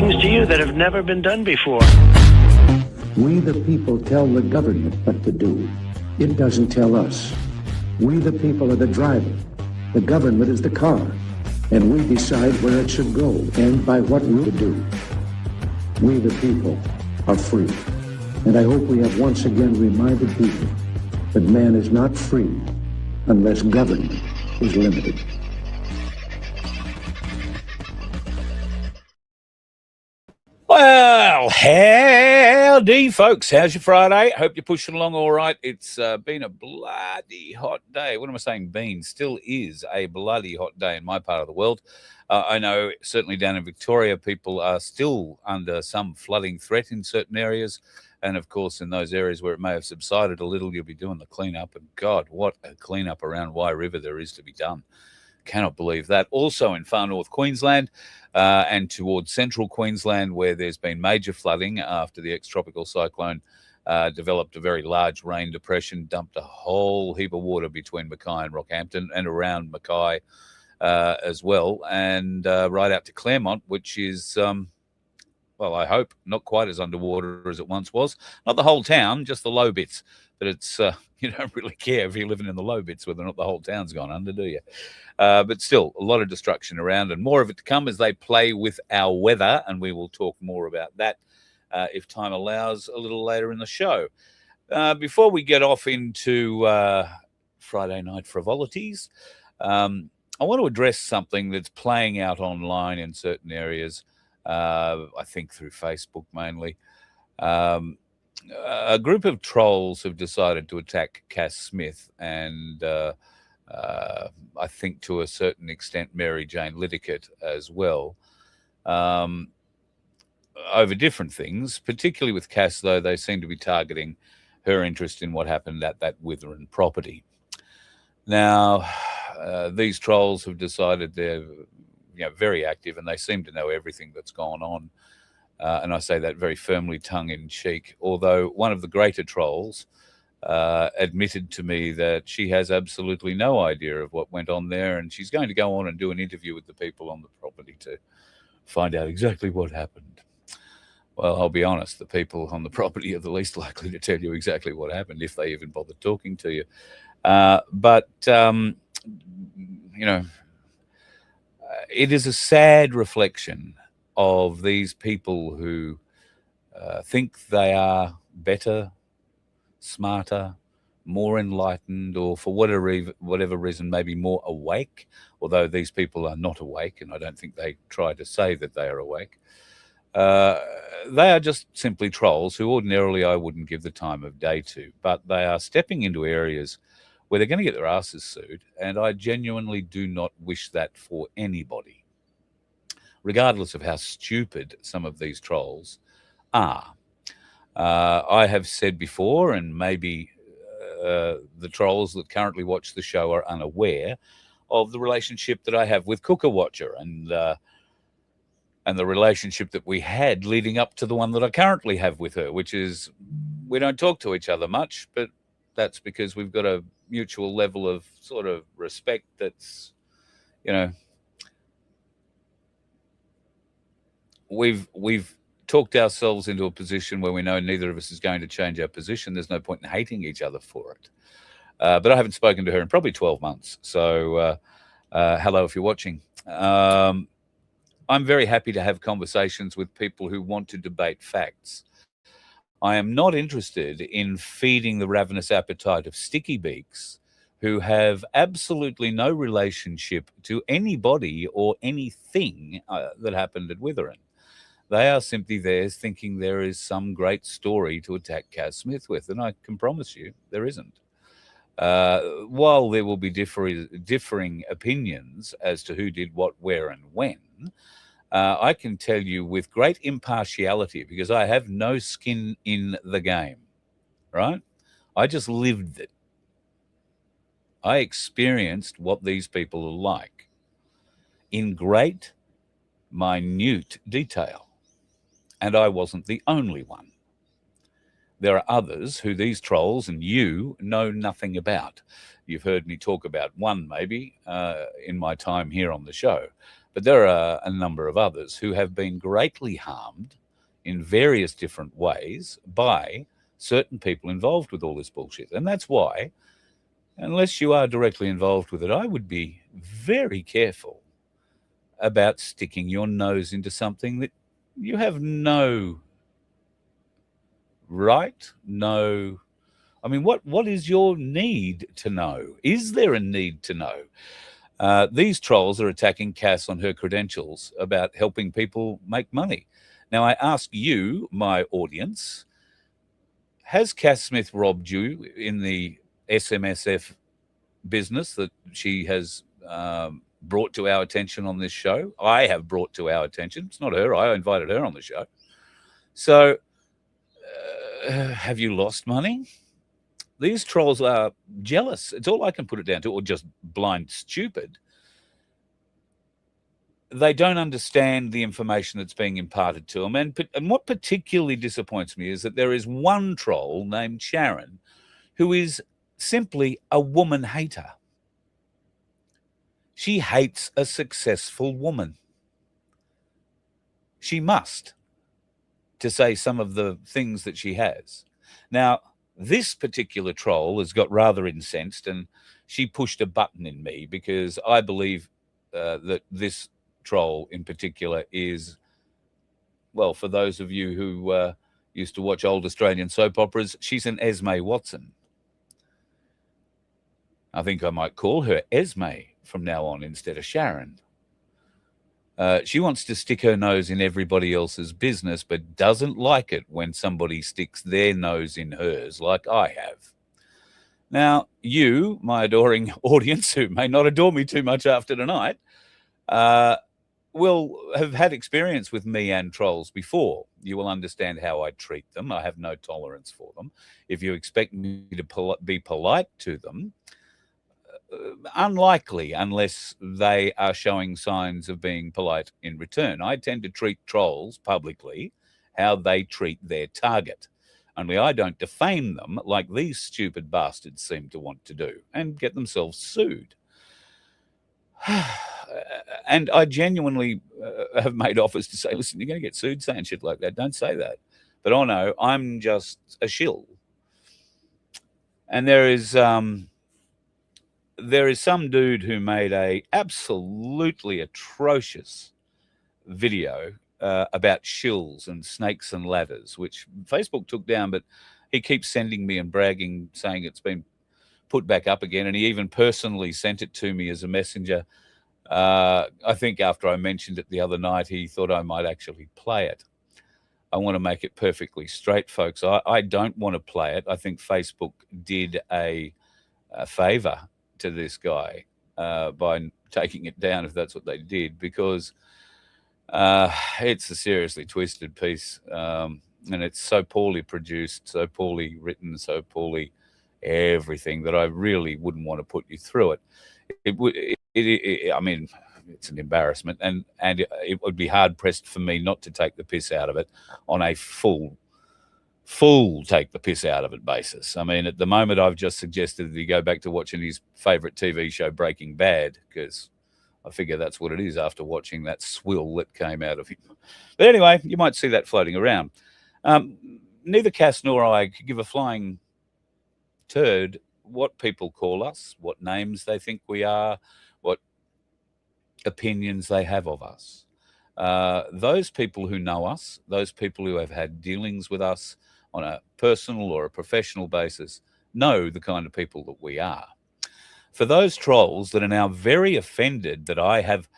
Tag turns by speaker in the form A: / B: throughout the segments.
A: things to you that have never been done before.
B: We the people tell the government what to do. It doesn't tell us. We the people are the driver. The government is the car. And we decide where it should go and by what route to do. We the people are free. And I hope we have once again reminded people that man is not free unless government is limited.
C: Well, howdy, folks. How's your Friday? Hope you're pushing along all right. It's been a bloody hot day. What am I saying? Been. Still is a bloody hot day in my part of the world. I know certainly down in Victoria, people are still under some flooding threat in certain areas. And, of course, in those areas where it may have subsided a little, you'll be doing the cleanup. And, God, what a cleanup around Wye River there is to be done. Cannot believe that. Also in far north Queensland and towards central Queensland, where there's been major flooding after the ex-tropical cyclone developed a very large rain depression, dumped a whole heap of water between Mackay and Rockhampton and around Mackay as well, and right out to Claremont, which is, well, I hope not quite as underwater as it once was. Not the whole town, just the low bits. But it's you don't really care if you're living in the low bits whether or not the whole town's gone under, do you? But still, a lot of destruction around and more of it to come as they play with our weather, and we will talk more about that if time allows a little later in the show. Before we get off into Friday night frivolities, I want to address something that's playing out online in certain areas, I think through Facebook mainly. A group of trolls have decided to attack Cass Smith and I think to a certain extent Mary Jane Liddickett as well, over different things. Particularly with Cass, though, they seem to be targeting her interest in what happened at that Witherin property. Now, these trolls have decided they're very active and they seem to know everything that's gone on. And I say that very firmly, tongue-in-cheek, although one of the greater trolls admitted to me that she has absolutely no idea of what went on there, and she's going to go on and do an interview with the people on the property to find out exactly what happened. Well, I'll be honest, the people on the property are the least likely to tell you exactly what happened, if they even bother talking to you. But it is a sad reflection of these people who think they are better, smarter, more enlightened, or for whatever reason, maybe more awake, although these people are not awake, and I don't think they try to say that they are awake. They are just simply trolls who ordinarily I wouldn't give the time of day to, but they are stepping into areas where they're going to get their asses sued, and I genuinely do not wish that for anybody, regardless of how stupid some of these trolls are. I have said before, and maybe the trolls that currently watch the show are unaware of the relationship that I have with Cooker Watcher and the relationship that we had leading up to the one that I currently have with her, which is we don't talk to each other much, but that's because we've got a mutual level of sort of respect that's, we've talked ourselves into a position where we know neither of us is going to change our position. There's no point in hating each other for it. But I haven't spoken to her in probably 12 months. So hello, if you're watching. I'm very happy to have conversations with people who want to debate facts. I am not interested in feeding the ravenous appetite of sticky beaks who have absolutely no relationship to anybody or anything that happened at Witherin. They are simply there thinking there is some great story to attack Cass Smith with, and I can promise you there isn't. While there will be differing opinions as to who did what, where, and when, I can tell you with great impartiality, because I have no skin in the game, right? I just lived it. I experienced what these people are like in great, minute detail. And I wasn't the only one. There are others who these trolls and you know nothing about. You've heard me talk about one maybe in my time here on the show. But there are a number of others who have been greatly harmed in various different ways by certain people involved with all this bullshit. And that's why, unless you are directly involved with it, I would be very careful about sticking your nose into something that you have no right, no. I mean, what is your need to know? Is there a need to know? These trolls are attacking Cass on her credentials about helping people make money. Now, I ask you, my audience, has Cass Smith robbed you in the SMSF business that she has brought to our attention on this show? I have brought to our attention. It's not her. I invited her on the show. So, have you lost money? These trolls are jealous. It's all I can put it down to, or just blind stupid. They don't understand the information that's being imparted to them. And what particularly disappoints me is that there is one troll named Sharon who is simply a woman hater. She hates a successful woman. She must, to say some of the things that she has. Now, this particular troll has got rather incensed, and she pushed a button in me because I believe that this troll in particular is, well, for those of you who used to watch old Australian soap operas, she's an Esme Watson. I think I might call her Esme from now on instead of Sharon. She wants to stick her nose in everybody else's business, but doesn't like it when somebody sticks their nose in hers like I have. Now, you, my adoring audience, who may not adore me too much after tonight, will have had experience with me and trolls before. You will understand how I treat them. I have no tolerance for them. If you expect me to be polite to them, unlikely, unless they are showing signs of being polite in return. I tend to treat trolls publicly how they treat their target. Only I don't defame them like these stupid bastards seem to want to do and get themselves sued. And I genuinely have made offers to say, listen, you're going to get sued saying shit like that. Don't say that. But oh no, I'm just a shill. And there is some dude who made a absolutely atrocious video about shills and snakes and ladders, which Facebook took down, but he keeps sending me and bragging, saying it's been put back up again. And he even personally sent it to me as a messenger. I think after I mentioned it the other night, he thought I might actually play it. I want to make it perfectly straight, folks. I don't want to play it. I think Facebook did a favor to this guy by taking it down, if that's what they did, because it's a seriously twisted piece, and it's so poorly produced, so poorly written, so poorly everything that I really wouldn't want to put you through it. I mean, it's an embarrassment, and it would be hard pressed for me not to take the piss out of it on a full take the piss out of it basis. I mean, at the moment, I've just suggested that he go back to watching his favorite TV show, Breaking Bad, because I figure that's what it is after watching that swill that came out of him. But anyway, you might see that floating around. Neither Cass nor I could give a flying turd what people call us, what names they think we are, what opinions they have of us. Those people who know us, those people who have had dealings with us on a personal or a professional basis, know the kind of people that we are. For those trolls that are now very offended that I have,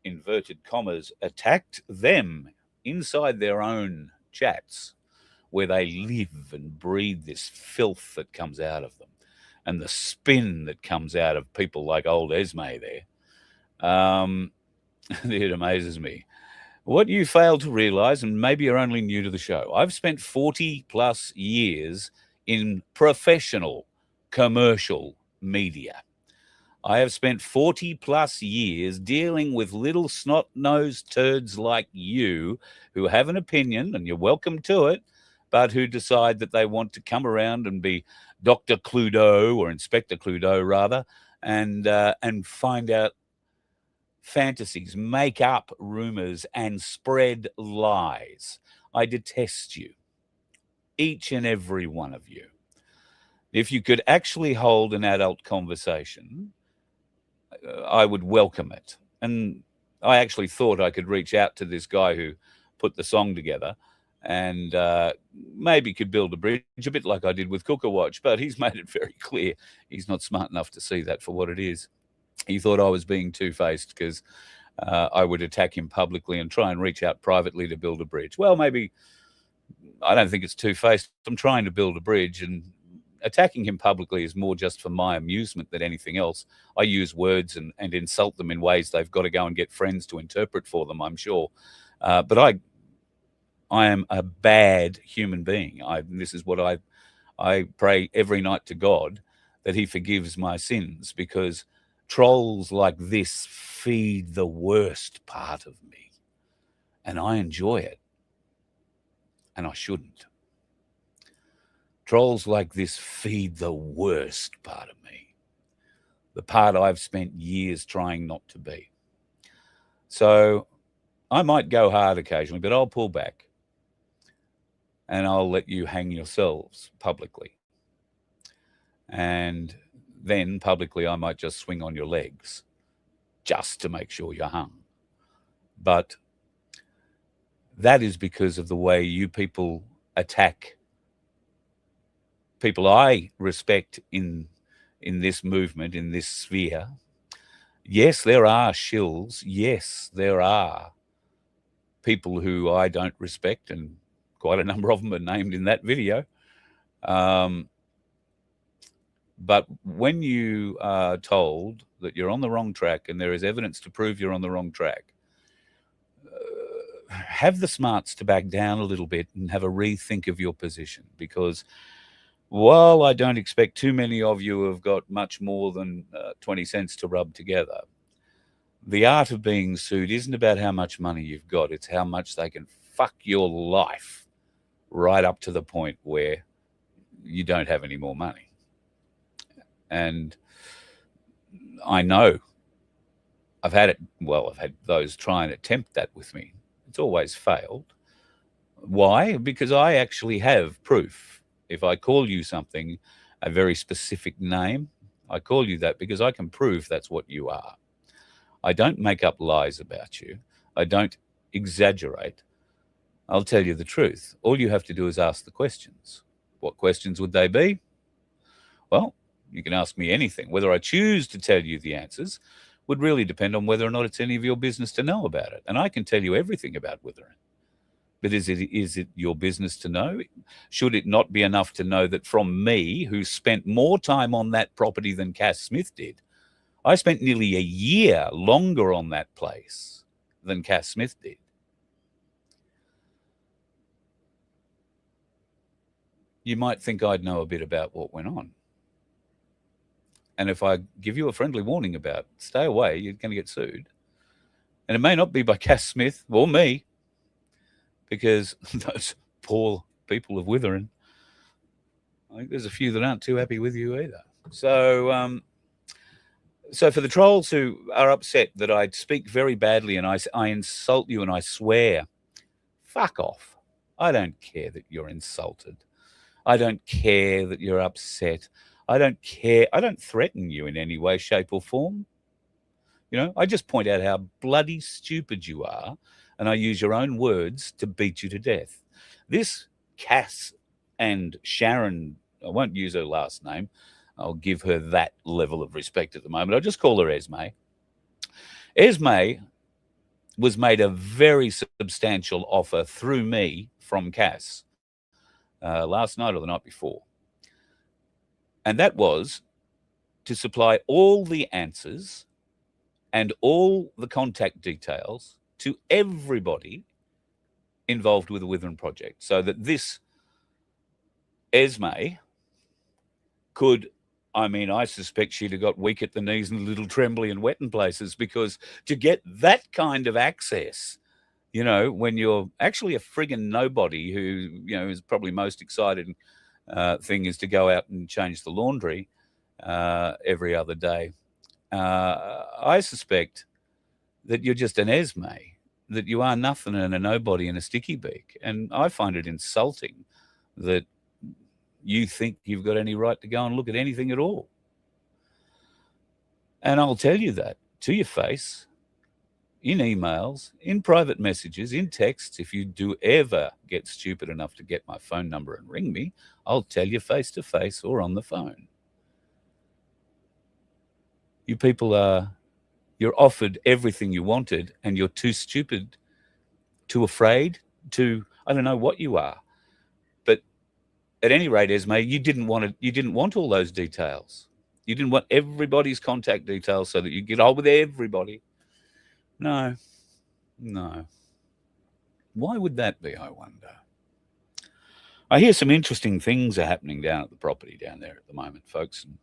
C: inverted commas, attacked them inside their own chats where they live and breathe this filth that comes out of them and the spin that comes out of people like old Esme there, it amazes me. What you fail to realize, and maybe you're only new to the show, I've spent 40 plus years in professional commercial media. I have spent 40 plus years dealing with little snot-nosed turds like you who have an opinion, and you're welcome to it, but who decide that they want to come around and be Dr. Cluedo, or Inspector Cluedo rather, and find out fantasies, make up rumors, and spread lies. I detest you, each and every one of you. If you could actually hold an adult conversation, I would welcome it. And I actually thought I could reach out to this guy who put the song together and maybe could build a bridge, a bit like I did with Cooker Watch, but he's made it very clear he's not smart enough to see that for what it is. He thought I was being two-faced because I would attack him publicly and try and reach out privately to build a bridge. Well, maybe I don't think it's two-faced. I'm trying to build a bridge, and attacking him publicly is more just for my amusement than anything else. I use words and insult them in ways they've got to go and get friends to interpret for them, I'm sure. But I am a bad human being. This is what I pray every night to God, that he forgives my sins, because trolls like this feed the worst part of me, and I enjoy it, and I shouldn't. Trolls like this feed the worst part of me, the part I've spent years trying not to be. So I might go hard occasionally, but I'll pull back, and I'll let you hang yourselves publicly. And then publicly I might just swing on your legs just to make sure you're hung. But that is because of the way you people attack people I respect in this movement, in this sphere. Yes, there are shills. Yes, there are people who I don't respect, and quite a number of them are named in that video. But when you are told that you're on the wrong track and there is evidence to prove you're on the wrong track, have the smarts to back down a little bit and have a rethink of your position. Because while I don't expect too many of you have got much more than 20 cents to rub together, the art of being sued isn't about how much money you've got. It's how much they can fuck your life right up to the point where you don't have any more money. And I know I've had those try and attempt that with me. It's always failed. Why? Because I actually have proof. If I call you something, a very specific name, I call you that because I can prove that's what you are. I don't make up lies about you. I don't exaggerate. I'll tell you the truth. All you have to do is ask the questions. What questions would they be? Well, you can ask me anything. Whether I choose to tell you the answers would really depend on whether or not it's any of your business to know about it. And I can tell you everything about Withering. But is it your business to know? Should it not be enough to know that from me, who spent more time on that property than Cass Smith did? I spent nearly a year longer on that place than Cass Smith did. You might think I'd know a bit about what went on. And if I give you a friendly warning about stay away, you're going to get sued. And it may not be by Cass Smith or me, because those poor people of Withering, I think there's a few that aren't too happy with you either. So for the trolls who are upset that I speak very badly and I insult you and I swear, fuck off. I don't care that you're insulted. I don't care that you're upset. I don't care. I don't threaten you in any way, shape, or form. You know, I just point out how bloody stupid you are, and I use your own words to beat you to death. This Cass and Sharon, I won't use her last name. I'll give her that level of respect at the moment. I'll just call her Esme. Esme was made a very substantial offer through me from Cass last night or the night before. And that was to supply all the answers and all the contact details to everybody involved with the Withering project, so that this Esme could, I suspect she'd have got weak at the knees and a little trembly and wet in places, because to get that kind of access, you know, when you're actually a friggin' nobody who, you know, is probably most excited thing is to go out and change the laundry every other day. I suspect that you're just an Esme, that you are nothing and a nobody and a sticky beak. And I find it insulting that you think you've got any right to go and look at anything at all. And I'll tell you that to your face, in emails, in private messages, in texts. If you do ever get stupid enough to get my phone number and ring me, I'll tell you face to face or on the phone. You people you're offered everything you wanted, and you're too stupid, too afraid, I don't know what you are. But at any rate, Esme, you didn't want all those details. You didn't want everybody's contact details so that you get on with everybody. No. Why would that be, I wonder? I hear some interesting things are happening down at the property down there at the moment, folks. And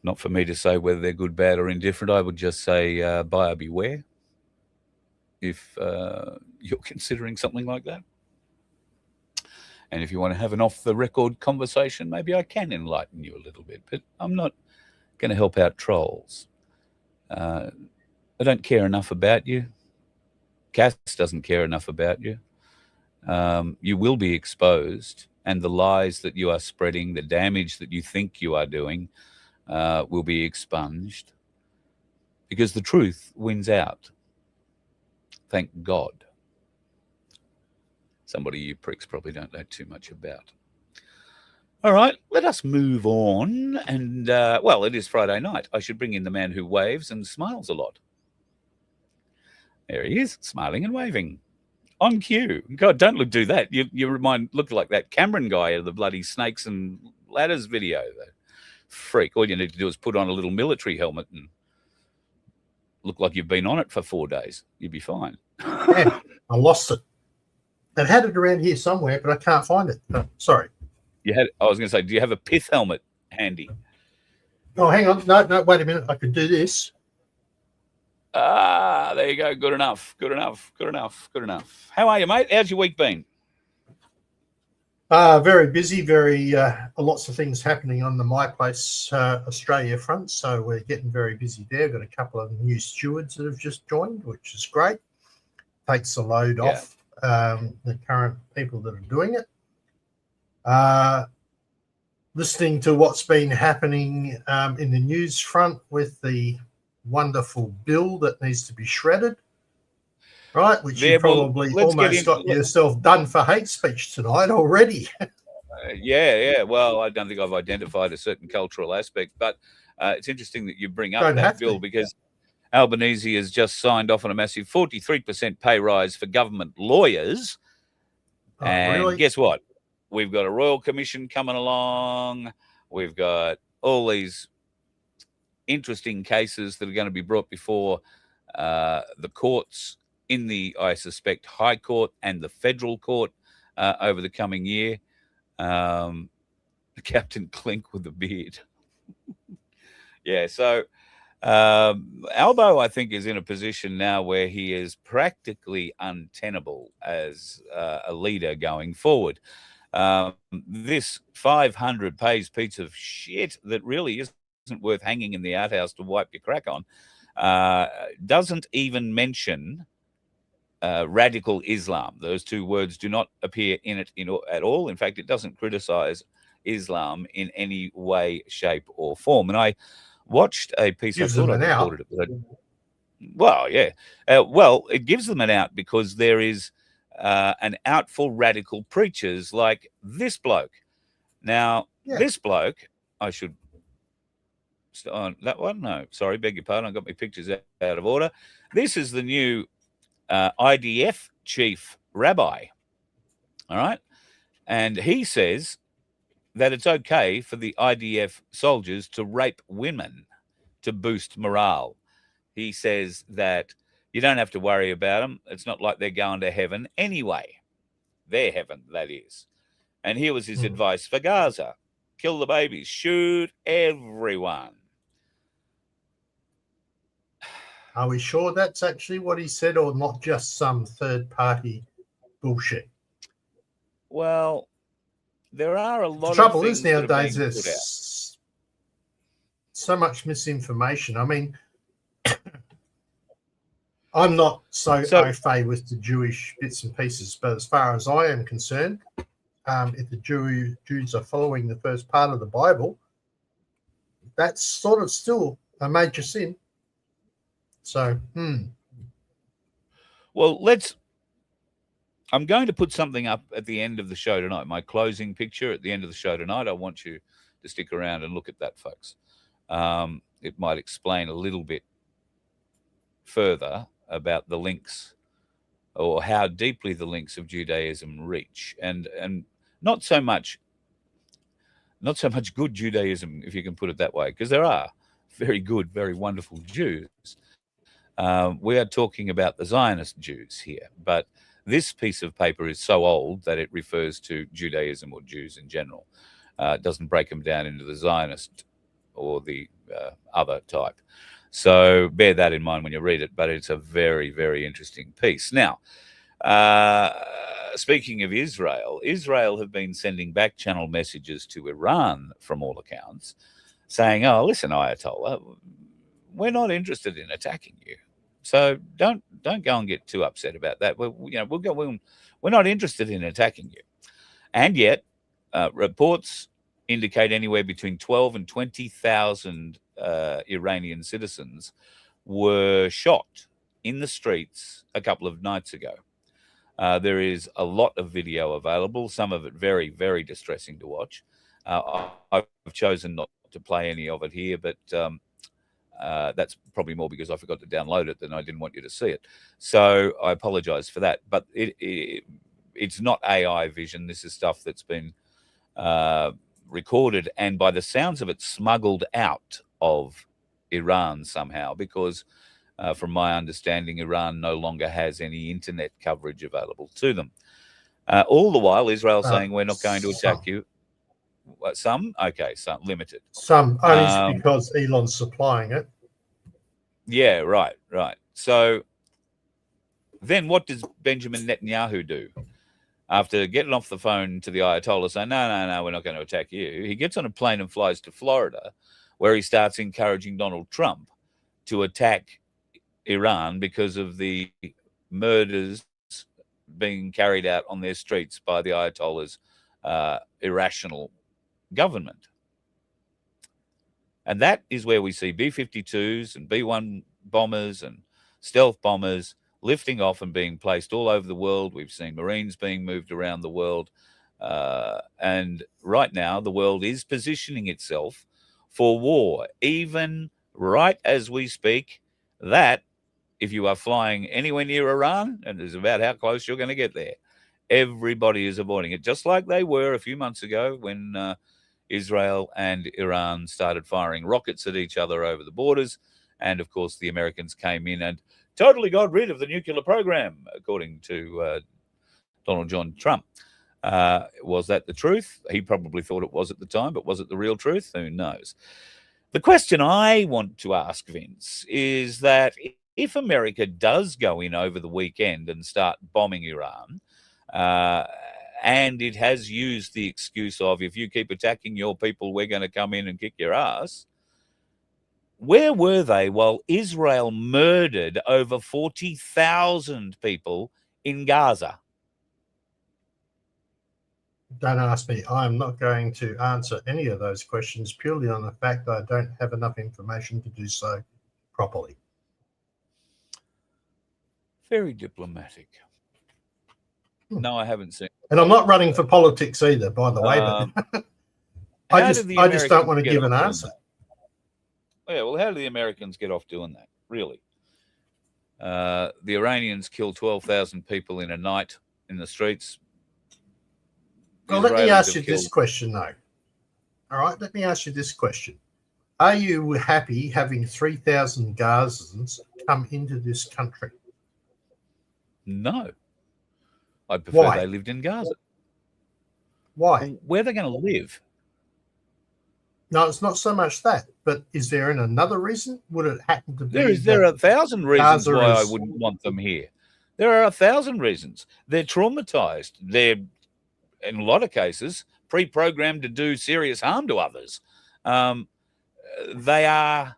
C: not for me to say whether they're good, bad, or indifferent. I would just say buyer beware if you're considering something like that. And if you want to have an off-the-record conversation, maybe I can enlighten you a little bit. But I'm not going to help out trolls. I don't care enough about you. Cass doesn't care enough about you. You will be exposed, and the lies that you are spreading, the damage that you think you are doing, will be expunged, because the truth wins out. Thank God. Somebody you pricks probably don't know too much about. All right, let us move on. And, well, it is Friday night. I should bring in the man who waves and smiles a lot. There he is, smiling and waving. On cue. God, don't do that. You look like that Cameron guy of the bloody Snakes and Ladders video. The freak. All you need to do is put on a little military helmet and look like you've been on it for 4 days. You'd be fine.
D: Yeah, I lost it. I've had it around here somewhere, but I can't find it. Oh, sorry.
C: I was going to say, do you have a pith helmet handy?
D: Oh, hang on. No, wait a minute. I could do this.
C: There you go. Good enough. How are you, mate? How's your week been?
D: Very busy, lots of things happening on the My Place Australia front. So we're getting very busy there. Got a couple of new stewards that have just joined, which is great. Takes the load off the current people that are doing it. Listening to what's been happening in the news front with the wonderful bill that needs to be shredded, right? Which you probably almost got yourself done for hate speech tonight already.
C: Yeah. Well, I don't think I've identified a certain cultural aspect, but it's interesting that you bring up that bill because Albanese has just signed off on a massive 43% pay rise for government lawyers.
D: Oh,
C: and
D: really?
C: Guess what? We've got a Royal Commission coming along. We've got all these interesting cases that are going to be brought before the courts in the, I suspect, High Court and the Federal Court over the coming year. Captain Clink with the beard. Yeah, so Albo, I think, is in a position now where he is practically untenable as a leader going forward. This 500-page piece of shit that really isn't worth hanging in the outhouse to wipe your crack on doesn't even mention radical Islam. Those two words do not appear in it at all. In fact, it doesn't criticize Islam in any way, shape, or form. And I watched a piece. I thought I recorded it. Well, yeah. Well, it gives them an out because there is an out for radical preachers like this bloke. Now, this bloke, I should on that one. No, sorry, beg your pardon. I got my pictures out of order. This is the new IDF chief rabbi. All right. And he says that it's okay for the IDF soldiers to rape women to boost morale. He says that you don't have to worry about them. It's not like they're going to heaven anyway. Their heaven, that is. And here was his advice for Gaza. Kill the babies. Shoot everyone.
D: Are we sure that's actually what he said or not just some third-party bullshit?
C: Well, there are a lot of
D: trouble
C: things
D: is nowadays there's so much misinformation. I mean, I'm not so
C: So-
D: au fait with the Jewish bits and pieces, but as far as I am concerned, if the Jews are following the first part of the Bible, that's sort of still a major sin. So,
C: Well, I'm going to put something up at the end of the show tonight. My closing picture at the end of the show tonight. I want you to stick around and look at that, folks. It might explain a little bit further about the links, or how deeply the links of Judaism reach, and not so much good Judaism, if you can put it that way, because there are very good, very wonderful Jews. We are talking about the Zionist Jews here, but this piece of paper is so old that it refers to Judaism or Jews in general. It doesn't break them down into the Zionist or the other type. So bear that in mind when you read it, but it's a very, very interesting piece. Now, speaking of Israel have been sending back channel messages to Iran, from all accounts, saying, "Oh, listen, Ayatollah, we're not interested in attacking you. So don't go and get too upset about that. We're not interested in attacking you." And yet, reports indicate anywhere between 12 and 20,000 Iranian citizens were shot in the streets a couple of nights ago. There is a lot of video available, some of it very, very distressing to watch. I've chosen not to play any of it here, but that's probably more because I forgot to download it than I didn't want you to see it. So I apologize for that. But it's not AI vision. This is stuff that's been recorded and, by the sounds of it, smuggled out of Iran somehow, because from my understanding, Iran no longer has any internet coverage available to them. All the while, Israel saying, "We're not going to attack you." Some? Okay, some limited.
D: Some only because Elon's supplying it.
C: Yeah, right. So then what does Benjamin Netanyahu do? After getting off the phone to the Ayatollah saying, no, we're not going to attack you, he gets on a plane and flies to Florida, where he starts encouraging Donald Trump to attack Iran because of the murders being carried out on their streets by the Ayatollah's irrational government. And that is where we see B-52s and B-1 bombers and stealth bombers lifting off and being placed all over the world. We've seen Marines being moved around the world. And right now, the world is positioning itself for war, even right as we speak. That, if you are flying anywhere near Iran, and it's about how close you're going to get there, everybody is avoiding it, just like they were a few months ago when Israel and Iran started firing rockets at each other over the borders. And, of course, the Americans came in and totally got rid of the nuclear program, according to Donald John Trump. Was that the truth? He probably thought it was at the time, but was it the real truth? Who knows? The question I want to ask, Vince, is that if America does go in over the weekend and start bombing Iran, and it has used the excuse of, if you keep attacking your people, we're going to come in and kick your ass, where were they while Israel murdered over 40,000 people in Gaza?
D: Don't ask me. I'm not going to answer any of those questions purely on the fact that I don't have enough information to do so properly.
C: Very diplomatic. No, I haven't seen.
D: And I'm not running for politics either, by the way. But I just don't want to give an answer.
C: Yeah, well, how do the Americans get off doing that, really? The Iranians killed 12,000 people in a night in the streets.
D: Well, let me ask you this question, though. All right, let me ask you this question. Are you happy having 3,000 Gazans come into this country?
C: No. I'd prefer
D: Why?
C: they lived in Gaza.
D: Why?
C: Where are they going to live?
D: No, it's not so much that, but is there another reason? Would it happen to be?
C: There are 1,000 reasons
D: Gaza
C: why I wouldn't want them here. There are 1,000 reasons. They're traumatized. They're, in a lot of cases, pre-programmed to do serious harm to others. They are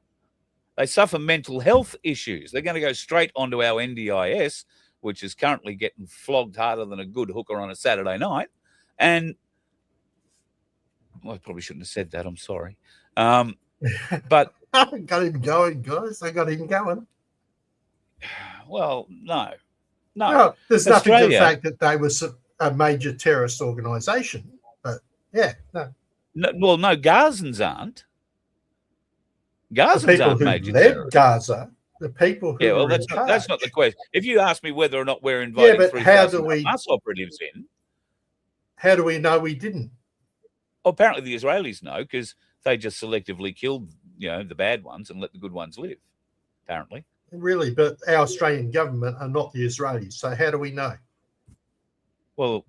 C: They suffer mental health issues. They're going to go straight onto our NDIS, which is currently getting flogged harder than a good hooker on a Saturday night. And well, I probably shouldn't have said that. I'm sorry. But
D: got him going, guys. They got him going.
C: Well, no.
D: There's nothing to the
C: Australia,
D: fact that they were a major terrorist organisation. But yeah, no.
C: Well, no, Gazans aren't.
D: The
C: Gazans
D: people
C: aren't
D: who
C: major
D: led
C: terrorists.
D: Gaza, the people who
C: Yeah, well,
D: were
C: that's not the question. If you ask me whether or not we're inviting
D: but how do
C: 3,000
D: we?
C: Hamas operatives in,
D: How do we know we didn't?
C: well, apparently the Israelis know because they just selectively killed, the bad ones and let the good ones live. Apparently,
D: Really, but our Australian government are not the Israelis. So how do we know?
C: well,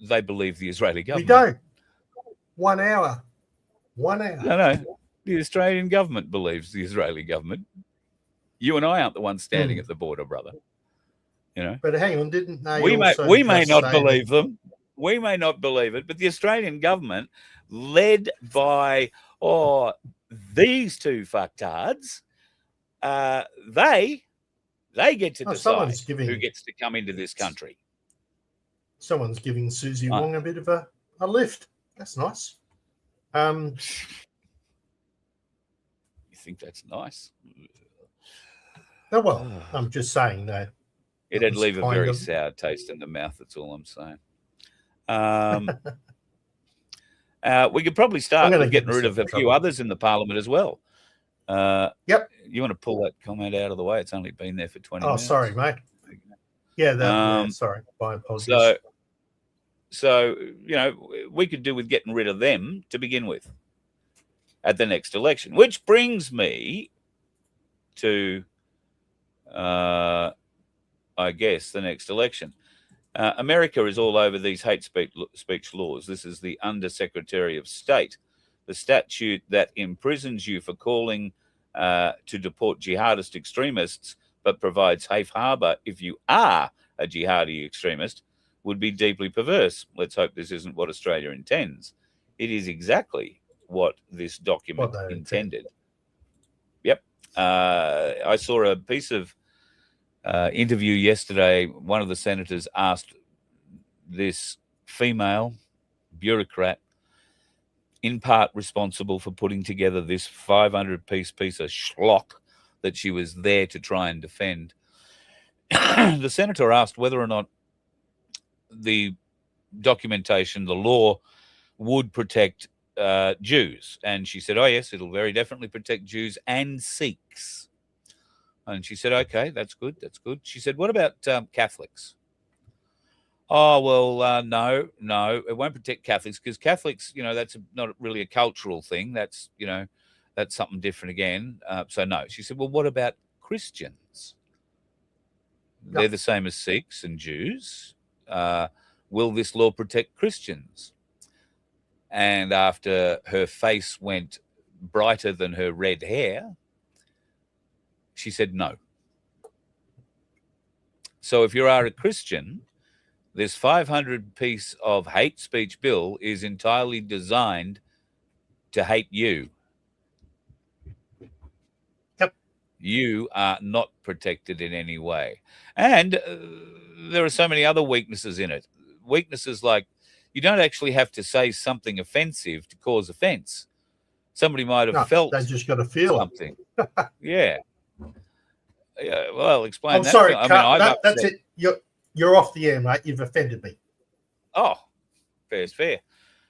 C: they believe the Israeli government.
D: We don't. 1 hour. 1 hour.
C: No. The Australian government believes the Israeli government. You and I aren't the ones standing at the border, brother.
D: But hang on, didn't they?
C: We
D: also
C: may
D: just
C: not
D: say
C: believe them. We may not believe it, but the Australian government, led by these two fucktards, they get to decide who gets to come into this country.
D: Someone's giving Susie Wong a bit of a lift. That's nice.
C: You think that's nice?
D: Oh, well, I'm just saying that.
C: It'd leave a very sour taste in the mouth. That's all I'm saying. We could probably start with getting rid of a few others in the parliament as well.
D: Yep.
C: You want to pull that comment out of the way? It's only been there for 20 minutes.
D: Oh, sorry, mate. Yeah, sorry. My apologies.
C: So, we could do with getting rid of them to begin with at the next election, which brings me to, I guess, the next election. America is all over these hate speech laws. This is the Undersecretary of State. The statute that imprisons you for calling to deport jihadist extremists but provides safe harbour if you are a jihadi extremist would be deeply perverse. Let's hope this isn't what Australia intends. It is exactly what this document intended. Yep. I saw a piece of interview yesterday. One of the senators asked this female bureaucrat, in part responsible for putting together this 500-piece piece of schlock that she was there to try and defend. The senator asked whether or not the documentation, the law, would protect Jews. And she said, oh, yes, it'll very definitely protect Jews and Sikhs. And she said, okay, that's good. That's good. She said, what about Catholics? Oh, well, no, it won't protect Catholics because Catholics, that's not really a cultural thing. That's, that's something different again. So no. She said, well, what about Christians? No. They're the same as Sikhs and Jews. Will this law protect Christians? And after her face went brighter than her red hair, she said no. So if you are a Christian, this 500-piece of hate speech bill is entirely designed to hate you.
D: Yep.
C: You are not protected in any way. And there are so many other weaknesses in it. Weaknesses like you don't actually have to say something offensive to cause offense. Somebody might have felt
D: they just got to feel
C: something. Yeah. Well, explain
D: I'm
C: that.
D: sorry,
C: That's
D: it. You're off the air, mate. You've offended me.
C: Oh, fair's fair.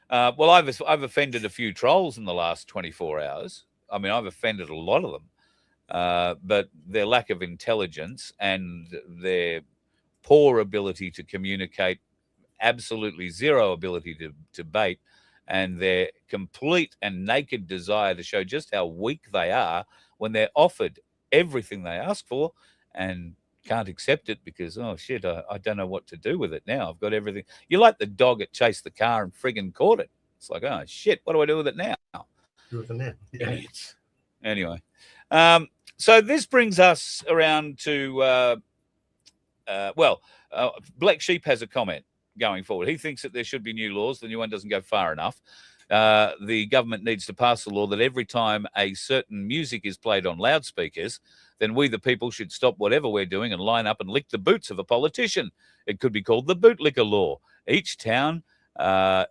C: Well, I've offended a few trolls in the last 24 hours. I mean, I've offended a lot of them, but their lack of intelligence and their poor ability to communicate, absolutely zero ability to debate, and their complete and naked desire to show just how weak they are when they're offered everything they ask for and can't accept it because, oh, shit, I don't know what to do with it now. I've got everything. You're like the dog that chased the car and friggin' caught it. It's like, oh, shit, what do I do with it now?
D: Do with it now.
C: Yeah. Anyway, so this brings us around to, Black Sheep has a comment going forward. He thinks that there should be new laws. The new one doesn't go far enough. the government needs to pass a law that every time a certain music is played on loudspeakers, then we, the people, should stop whatever we're doing and line up and lick the boots of a politician. It could be called the bootlicker law. Each town,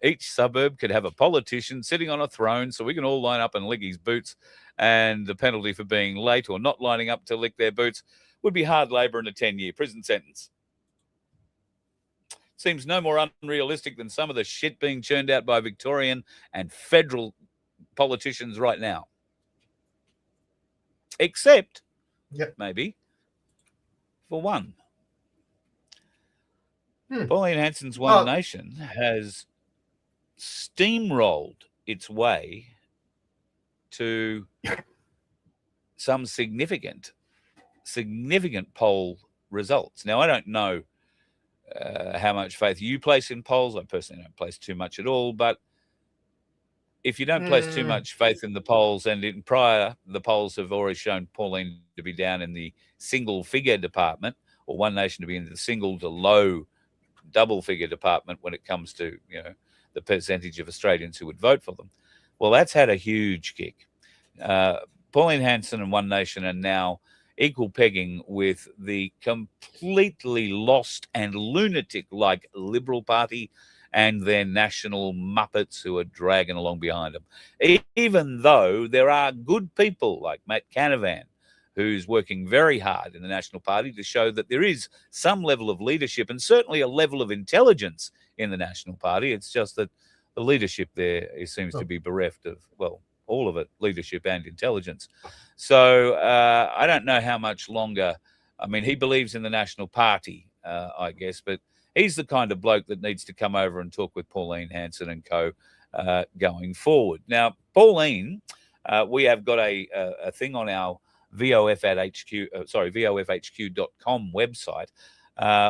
C: each suburb could have a politician sitting on a throne so we can all line up and lick his boots. And the penalty for being late or not lining up to lick their boots would be hard labour and a 10-year prison sentence. Seems no more unrealistic than some of the shit being churned out by Victorian and federal politicians right now. Except, maybe, for one. Pauline Hanson's One Nation has steamrolled its way to some significant poll results. Now, I don't know how much faith you place in polls. I personally don't place too much at all. But if you don't place too much faith in the polls, and in prior, the polls have already shown Pauline to be down in the single-figure department, or One Nation to be in the single to low double-figure department when it comes to, you know, the percentage of Australians who would vote for them. Well, that's had a huge kick. Pauline Hanson and One Nation are now equal pegging with the completely lost and lunatic-like Liberal Party and their national muppets who are dragging along behind them. Even though there are good people like Matt Canavan, who's working very hard in the National Party to show that there is some level of leadership and certainly a level of intelligence in the National Party. It's just that the leadership there seems to be bereft of, well, all of it, leadership and intelligence. So I don't know how much longer. I mean, he believes in the National Party, I guess, but he's the kind of bloke that needs to come over and talk with Pauline Hanson and co going forward. Now, Pauline, we have got a thing on our VOFHQ.com website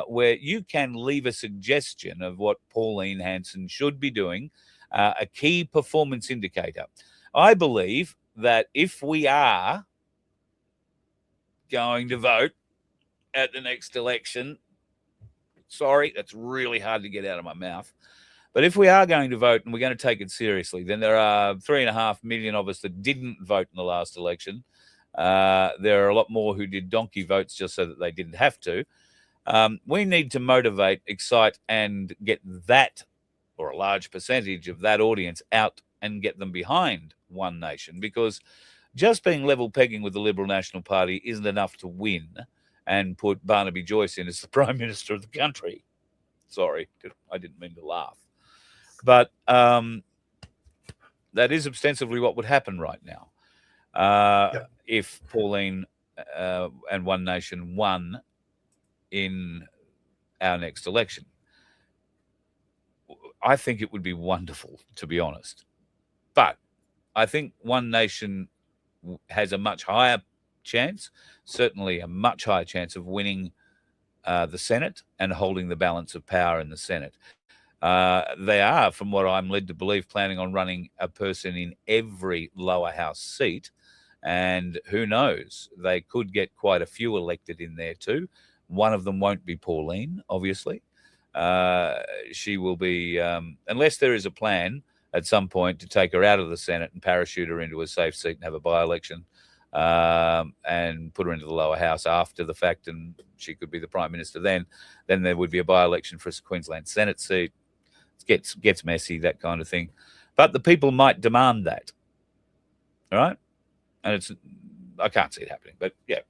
C: where you can leave a suggestion of what Pauline Hanson should be doing, a key performance indicator. I believe that if we are going to vote at the next election, sorry, that's really hard to get out of my mouth, but if we are going to vote and we're going to take it seriously, then there are 3.5 million of us that didn't vote in the last election. There are a lot more who did donkey votes just so that they didn't have to. We need to motivate, excite, and get that, or a large percentage of that audience, out and get them behind One Nation, because just being level pegging with the Liberal National Party isn't enough to win and put Barnaby Joyce in as the Prime Minister of the country. Sorry, I didn't mean to laugh. But that is ostensibly what would happen right now if Pauline and One Nation won in our next election. I think it would be wonderful, to be honest. But I think One Nation has a much higher chance, certainly a much higher chance of winning the Senate and holding the balance of power in the Senate. They are, from what I'm led to believe, planning on running a person in every lower house seat. And who knows, they could get quite a few elected in there too. One of them won't be Pauline, obviously. She will be, unless there is a plan at some point to take her out of the Senate and parachute her into a safe seat and have a by-election and put her into the lower house after the fact, and she could be the Prime Minister then there would be a by-election for a Queensland Senate seat. It gets messy, that kind of thing. But the people might demand that. All right? And I can't see it happening, but yeah,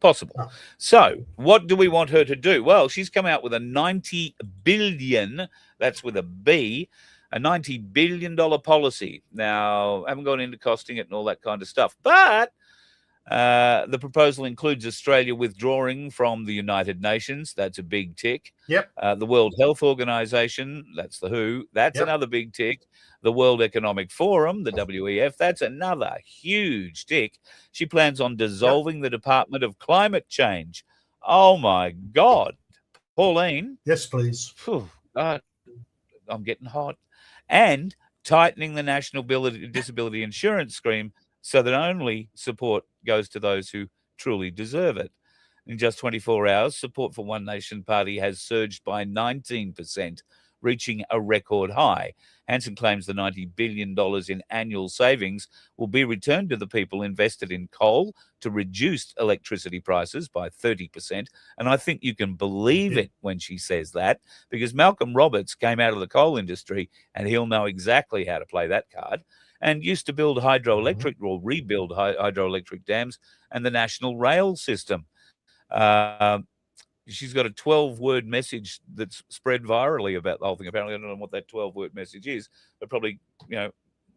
C: possible. Oh. So what do we want her to do? Well, she's come out with a 90 billion, that's with a B, a $90 billion policy. Now, I haven't gone into costing it and all that kind of stuff, but the proposal includes Australia withdrawing from the United Nations. That's a big tick.
D: Yep.
C: The World Health Organization, that's the WHO. That's another big tick. The World Economic Forum, the WEF, that's another huge tick. She plans on dissolving the Department of Climate Change. Oh, my God. Pauline.
D: Yes, please.
C: God, I'm getting hot. And tightening the National Disability Insurance Scheme so that only support goes to those who truly deserve it. In just 24 hours, support for One Nation Party has surged by 19%, reaching a record high. Hansen claims the $90 billion in annual savings will be returned to the people invested in coal to reduce electricity prices by 30%. And I think you can believe it when she says that, because Malcolm Roberts came out of the coal industry and he'll know exactly how to play that card, and used to build hydroelectric or rebuild hydroelectric dams and the national rail system. She's got a 12-word message that's spread virally about the whole thing. Apparently, I don't know what that 12-word message is, but probably,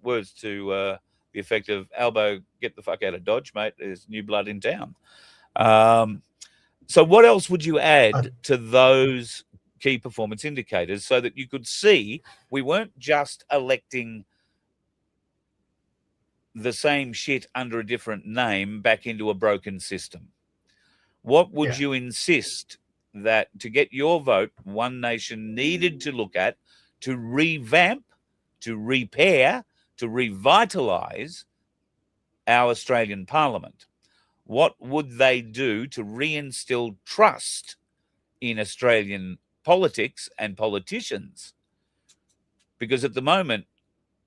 C: words to the effect of, Albo, get the fuck out of Dodge, mate. There's new blood in town. So what else would you add to those key performance indicators so that you could see we weren't just electing the same shit under a different name back into a broken system? What would you insist that to get your vote, One Nation needed to look at to revamp, to repair, to revitalise our Australian Parliament? What would they do to reinstill trust in Australian politics and politicians? Because at the moment,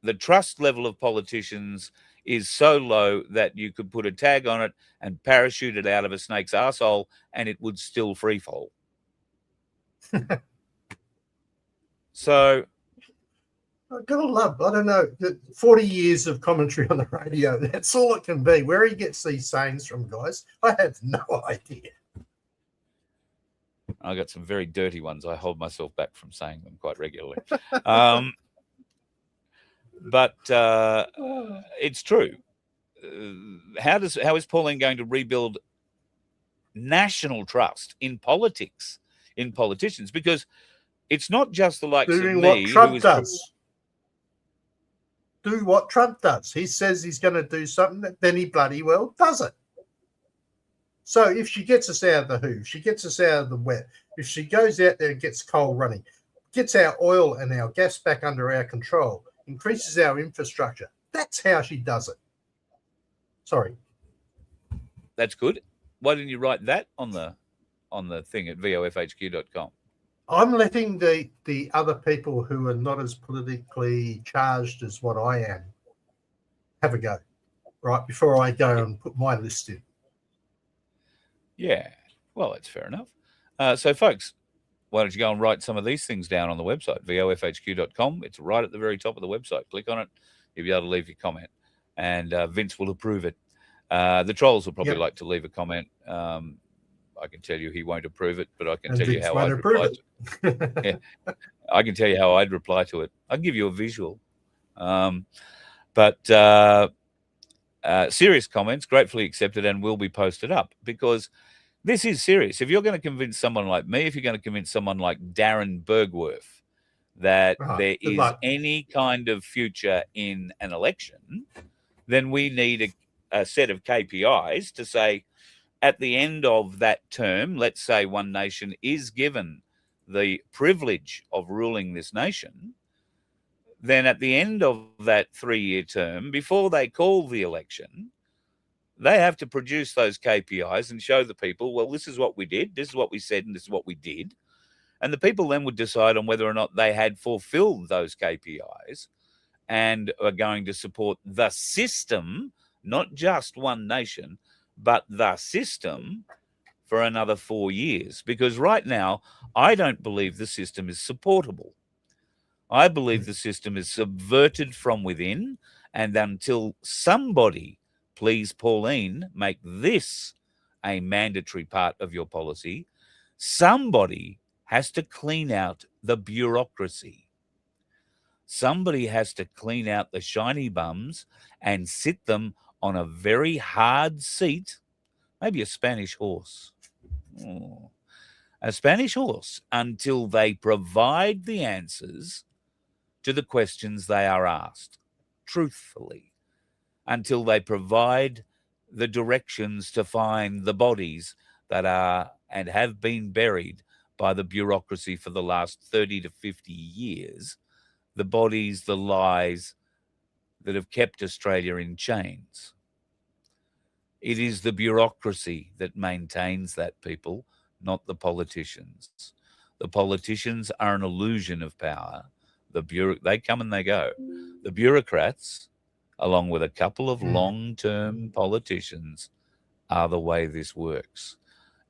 C: the trust level of politicians is so low that you could put a tag on it and parachute it out of a snake's arsehole and it would still free fall. So
D: I've got to love, I don't know, 40 years of commentary on the radio. That's all it can be. Where he gets these sayings from, guys, I have no idea.
C: I got some very dirty ones. I hold myself back from saying them quite regularly. But it's true. How is Pauline going to rebuild national trust in politics, in politicians? Because it's not just the likes
D: Doing
C: of me.
D: what Trump does. Do what Trump does. He says he's going to do something, then he bloody well does it. So if she gets us out of the who, she gets us out of the wet, if she goes out there and gets coal running, gets our oil and our gas back under our control, increases our infrastructure, that's how she does it. Sorry.
C: That's good. Why didn't you write that on the thing at vofhq.com?
D: I'm letting the other people who are not as politically charged as what I am have a go, right, before I go and put my list in.
C: Yeah, well, that's fair enough. So, folks, why don't you go and write some of these things down on the website, vofhq.com. It's right at the very top of the website. Click on it. You'll be able to leave your comment, and Vince will approve it. The trolls will probably like to leave a comment. I can tell you he won't approve it, but I can tell you how I'd reply to it. I can tell you how I'd reply to it. I'll give you a visual. But serious comments, gratefully accepted, and will be posted up, because this is serious. If you're going to convince someone like me, if you're going to convince someone like Darren Bergworth that there is any kind of future in an election, then we need a set of KPIs to say, at the end of that term, let's say One Nation is given the privilege of ruling this nation, then at the end of that 3-year term, before they call the election, they have to produce those KPIs and show the people, well, this is what we did, this is what we said, and this is what we did. And the people then would decide on whether or not they had fulfilled those KPIs and are going to support the system, not just One Nation, but the system for another 4 years. Because right now, I don't believe the system is supportable. I believe the system is subverted from within, and until somebody, please, Pauline, make this a mandatory part of your policy, somebody has to clean out the bureaucracy. Somebody has to clean out the shiny bums and sit them on a very hard seat, maybe a Spanish horse. A Spanish horse, until they provide the answers to the questions they are asked, truthfully, until they provide the directions to find the bodies that are and have been buried by the bureaucracy for the last 30 to 50 years, the bodies, the lies that have kept Australia in chains. It is the bureaucracy that maintains that, people, not the politicians. The politicians are an illusion of power. They come and they go. The bureaucrats, along with a couple of long-term politicians, are the way this works.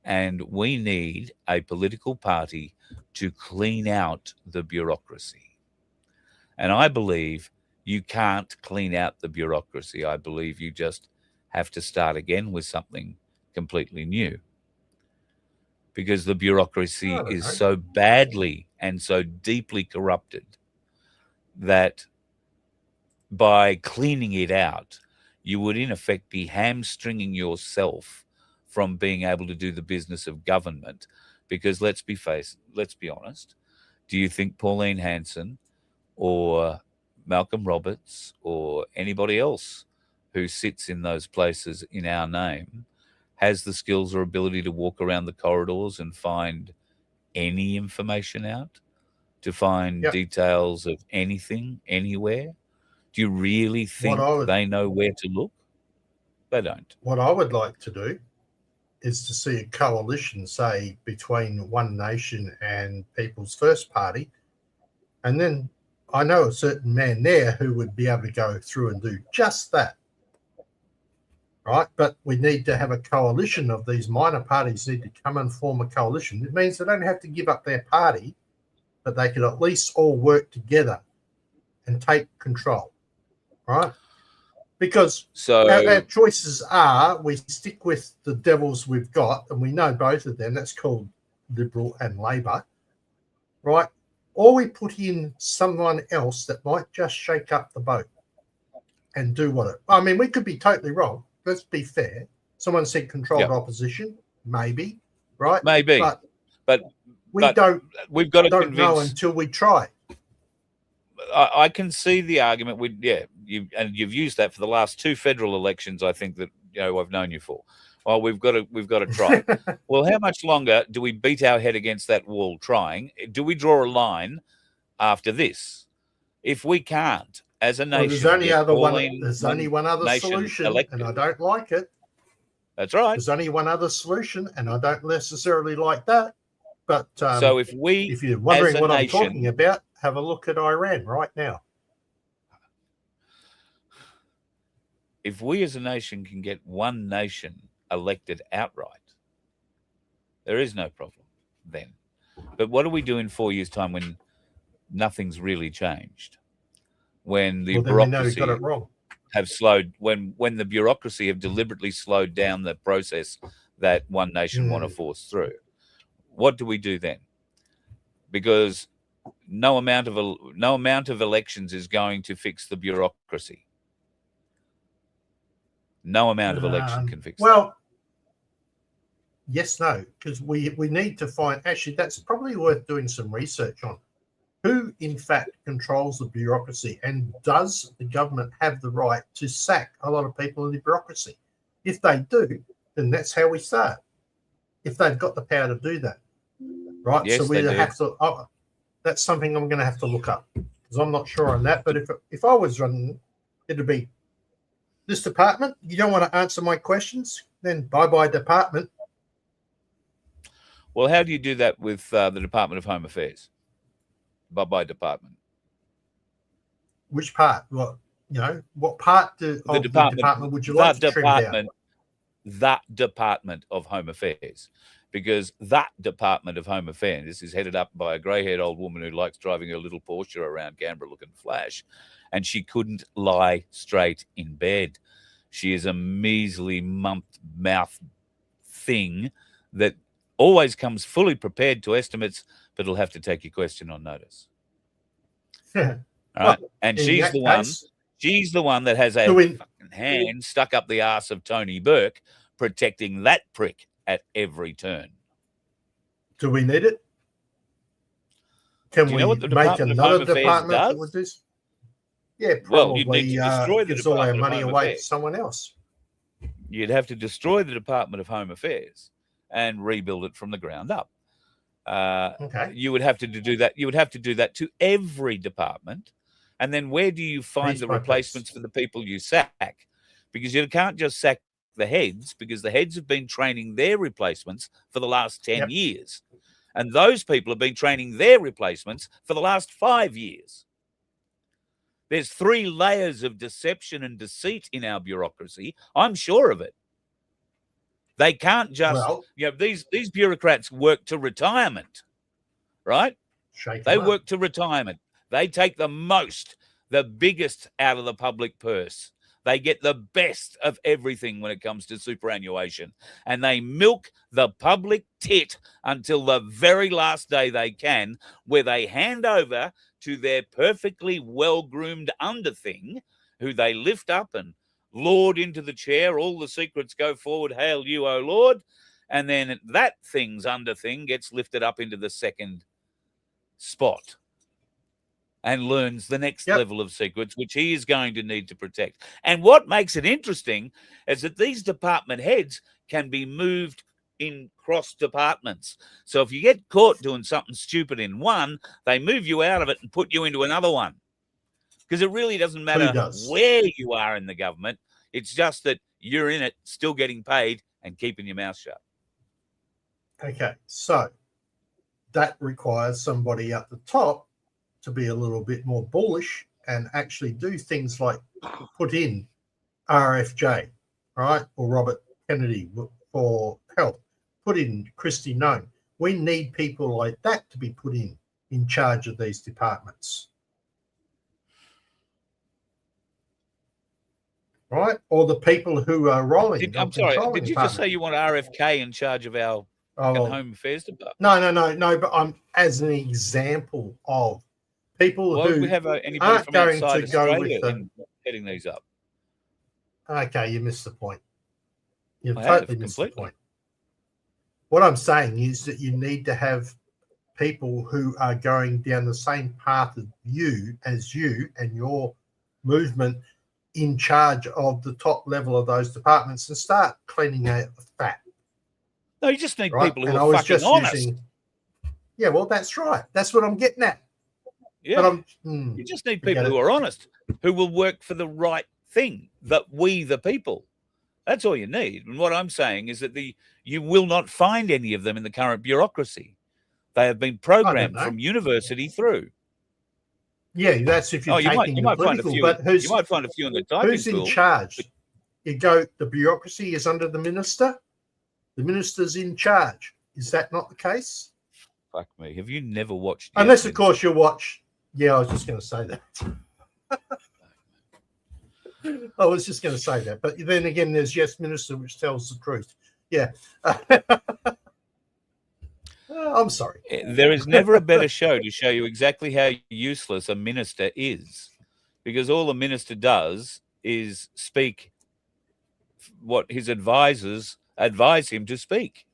C: And we need a political party to clean out the bureaucracy. And I believe you can't clean out the bureaucracy. I believe you just have to start again with something completely new. Because the bureaucracy is so badly and so deeply corrupted that by cleaning it out, you would in effect be hamstringing yourself from being able to do the business of government. Because let's be honest, do you think Pauline Hanson or Malcolm Roberts or anybody else who sits in those places in our name has the skills or ability to walk around the corridors and find any information out, to find details of anything, anywhere? Do you really think they know where to look? They don't.
D: What I would like to do is to see a coalition, say, between One Nation and People's First Party. And then I know a certain man there who would be able to go through and do just that. Right, but we need to have a coalition of these minor parties need to come and form a coalition. It means they don't have to give up their party, but they could at least all work together and take control, right? Because our choices are we stick with the devils we've got, and we know both of them. That's called Liberal and Labor, right? Or we put in someone else that might just shake up the boat and do I mean, we could be totally wrong. Let's be fair. Someone said controlled opposition, maybe, right?
C: Maybe, but
D: we've got to
C: convince,
D: know until we try.
C: I can see the argument. You've used that for the last 2 federal elections. I think that I've known you for. Well, we've got to try. Well, how much longer do we beat our head against that wall trying? Do we draw a line after this? If we can't, as a nation,
D: there's only one other solution, and I don't like it.
C: That's right.
D: There's only one other solution, and I don't necessarily like that. But
C: so if
D: you're wondering what I'm talking about, have a look at Iran right now.
C: If we as a nation can get one nation elected outright, there is no problem then. But what do we do in 4 years' time when nothing's really changed? When the bureaucracy have slowed, when the bureaucracy have deliberately slowed down the process that One Nation want to force through, what do we do then? Because no amount of elections is going to fix the bureaucracy. No amount of election can fix it.
D: Yes, no, because we need to find. Actually, that's probably worth doing some research on. Who, in fact, controls the bureaucracy, and does the government have the right to sack a lot of people in the bureaucracy? If they do, then that's how we start. If they've got the power to do that, right?
C: Yes,
D: so we have to. That's something I'm going to have to look up because I'm not sure on that. But if I was running, it'd be this department. You don't want to answer my questions, then bye department.
C: Well, how do you do that with the Department of Home Affairs? Bye department.
D: Which part? What part of the department would you like to trim down?
C: That Department of Home Affairs, because that Department of Home Affairs is headed up by a grey-haired old woman who likes driving her little Porsche around Canberra looking flash, and she couldn't lie straight in bed. She is a measly mouth thing that always comes fully prepared to estimates, but it'll have to take your question on notice. All right, and she's the one that has a fucking hand stuck up the arse of Tony Burke, protecting that prick at every turn.
D: Do we need it? Can we make another department that would do this? Yeah, probably.
C: Well, you'd need to destroy the
D: gives all our
C: Department of
D: money
C: Home
D: away
C: Affairs.
D: to someone else.
C: You'd have to destroy the Department of Home Affairs and rebuild it from the ground up.
D: Okay.
C: You would have to do that. You would have to do that to every department. And then where do you find the replacements for the people you sack? Because you can't just sack the heads, because the heads have been training their replacements for the last 10 years. And those people have been training their replacements for the last 5 years. There's 3 layers of deception and deceit in our bureaucracy. I'm sure of it. They can't just, these bureaucrats work to retirement, right? They work to retirement. They take the most, the biggest out of the public purse. They get the best of everything when it comes to superannuation. And they milk the public tit until the very last day they can, where they hand over to their perfectly well-groomed underthing, who they lift up and lord into the chair. All the secrets go forward, hail you, O Lord. And then that thing's underthing gets lifted up into the second spot and learns the next level of secrets, which he is going to need to protect. And what makes it interesting is that these department heads can be moved in cross departments. So if you get caught doing something stupid in one, they move you out of it and put you into another one. Because it really doesn't matter where you are in the government. It's just that you're in it, still getting paid and keeping your mouth shut.
D: Okay, so that requires somebody at the top to be a little bit more bullish and actually do things like put in RFJ, right, or Robert Kennedy for health, put in Christy Nome. We need people like that to be put in charge of these departments, right? Or the people who are rolling.
C: I'm sorry, did you just say you want RFK in charge of our Home Affairs Department?
D: No, but I'm as an example of people who
C: we have anybody
D: aren't
C: from
D: going
C: outside
D: to go
C: Australia
D: with them.
C: Heading these up.
D: Okay, you missed the point. You've totally missed the point. What I'm saying is that you need to have people who are going down the same path as you and your movement in charge of the top level of those departments and start cleaning out the fat.
C: No, you just need people who are fucking honest.
D: Yeah, well, that's right. That's what I'm getting at.
C: Yeah, but you just need people who are honest, who will work for the right thing, that we the people. That's all you need. And what I'm saying is that you will not find any of them in the current bureaucracy. They have been programmed from university through.
D: Yeah, that's if you're taking the political. But
C: you might find a few in the typing
D: who's
C: school.
D: In charge? The bureaucracy is under the minister. The minister's in charge. Is that not the case?
C: Fuck me. Have you never watched?
D: Unless, of course, you watch. Yeah, I was just going to say that. I was just going to say that. But then again, there's Yes Minister, which tells the truth. Yeah. I'm sorry.
C: There is never a better show to show you exactly how useless a minister is, because all a minister does is speak what his advisors advise him to speak.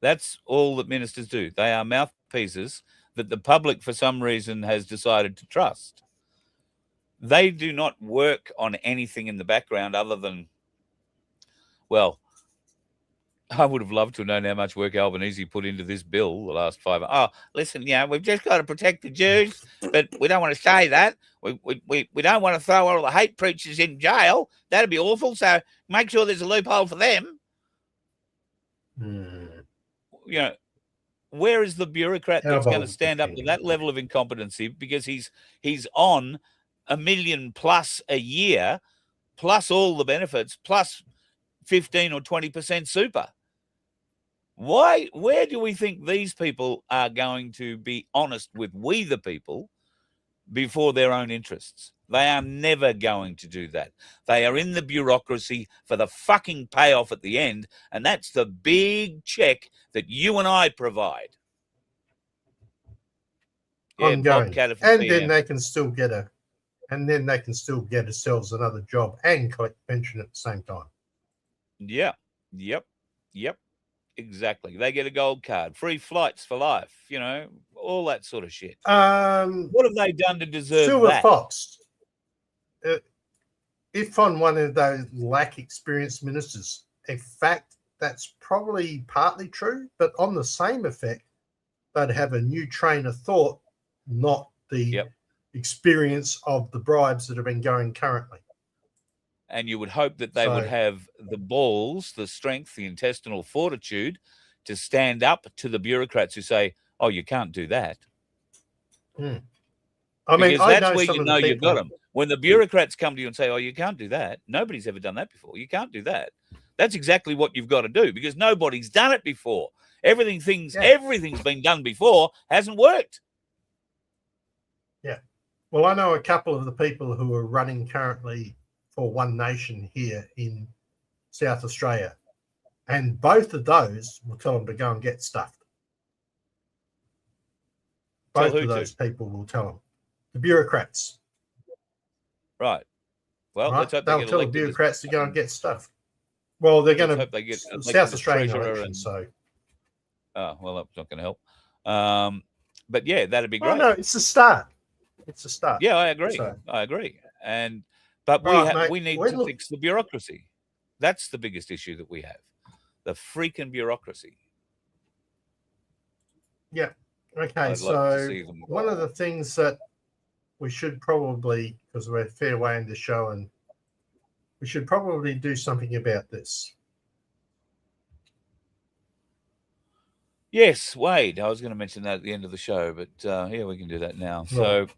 C: That's all that ministers do. They are mouthpieces that the public, for some reason, has decided to trust. They do not work on anything in the background other than, well, I would have loved to have known how much work Albanese put into this bill the last 5 years. Oh, listen, we've just got to protect the Jews, but we don't want to say that. We don't want to throw all the hate preachers in jail. That'd be awful. So make sure there's a loophole for them. Where is the bureaucrat that's going to stand up to that level of incompetency? Because he's on $1 million plus a year, plus all the benefits, plus 15 or 20% super. Where do we think these people are going to be honest with we the people before their own interests? They are never going to do that. They are in the bureaucracy for the fucking payoff at the end, and that's the big check that you and I provide.
D: Ongoing. And then they can still get themselves another job and collect pension at the same time.
C: Yeah. Yep. Exactly. They get a gold card, free flights for life, all that sort of shit. What have they done to deserve
D: Silver
C: that?
D: Fox. If on one of those lack experienced ministers, in fact, that's probably partly true, but on the same effect, they'd have a new train of thought, not the experience of the bribes that have been going currently.
C: And you would hope that they would have the balls, the strength, the intestinal fortitude to stand up to the bureaucrats who say, "Oh, you can't do that."
D: I mean,
C: because that's where you know you've got them. When the bureaucrats come to you and say, "Oh, you can't do that," nobody's ever done that before. You can't do that. That's exactly what you've got to do, because nobody's done it before. Everything's been done before, hasn't worked.
D: Yeah. Well, I know a couple of the people who are running currently for One Nation here in South Australia, and both of those will tell them to go and get stuffed. Both of those people will tell them. The bureaucrats.
C: Right. Well, let's hope
D: they'll tell the bureaucrats to go and get stuffed. Well, they're going to get South Australian election, so.
C: Oh, well, that's not going to help. But yeah, that'd be great.
D: No, it's a start. It's a start.
C: Yeah, I agree. So. I agree. But we need to fix the bureaucracy. That's the biggest issue that we have. The freaking bureaucracy.
D: Yeah. Okay, so one of the things that we should probably, because we're a fair way in the show, and we should probably do something about this.
C: Yes, Wade. I was going to mention that at the end of the show, but yeah, we can do that now. So,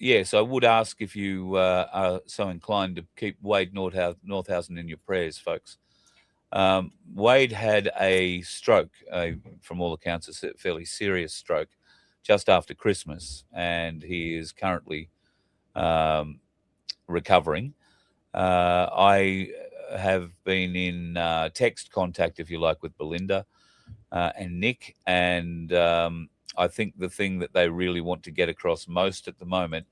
C: yes, I would ask if you are so inclined to keep Wade Northhausen in your prayers, folks. Wade had a stroke, from all accounts, a fairly serious stroke, just after Christmas, and he is currently recovering. I have been in text contact, if you like, with Belinda and Nick, and I think the thing that they really want to get across most at the moment